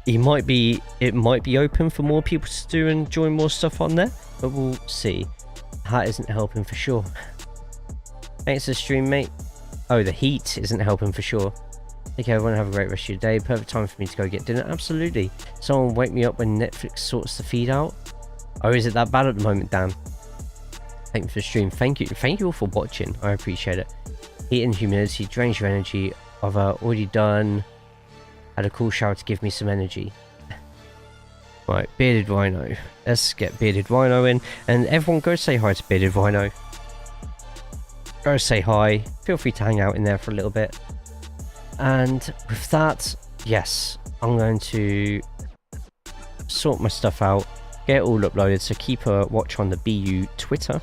it might be open for more people to do and join more stuff on there, but we'll see. That isn't helping for sure. Thanks for the stream, mate. Oh, the heat isn't helping for sure. Okay, everyone, have a great rest of your day. Perfect time for me to go get dinner. Absolutely. Someone wake me up when Netflix sorts the feed out. Oh, is it that bad at the moment, Dan? Thank you for the stream. Thank you all for watching. I appreciate it. Heat and humidity drains your energy. I've already done. Had a cool shower to give me some energy. Right, Bearded Rhino. Let's get Bearded Rhino in, and everyone go say hi to Bearded Rhino. Go say hi. Feel free to hang out in there for a little bit. And with that, yes, I'm going to sort my stuff out, get it all uploaded, so keep a watch on the BU Twitter,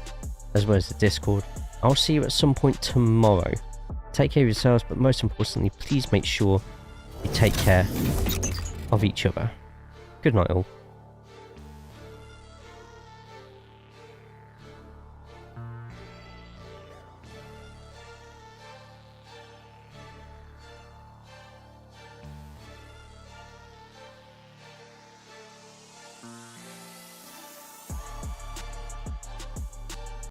as well as the Discord. I'll see you at some point tomorrow. Take care of yourselves, but most importantly, please make sure you take care of each other. Good night all.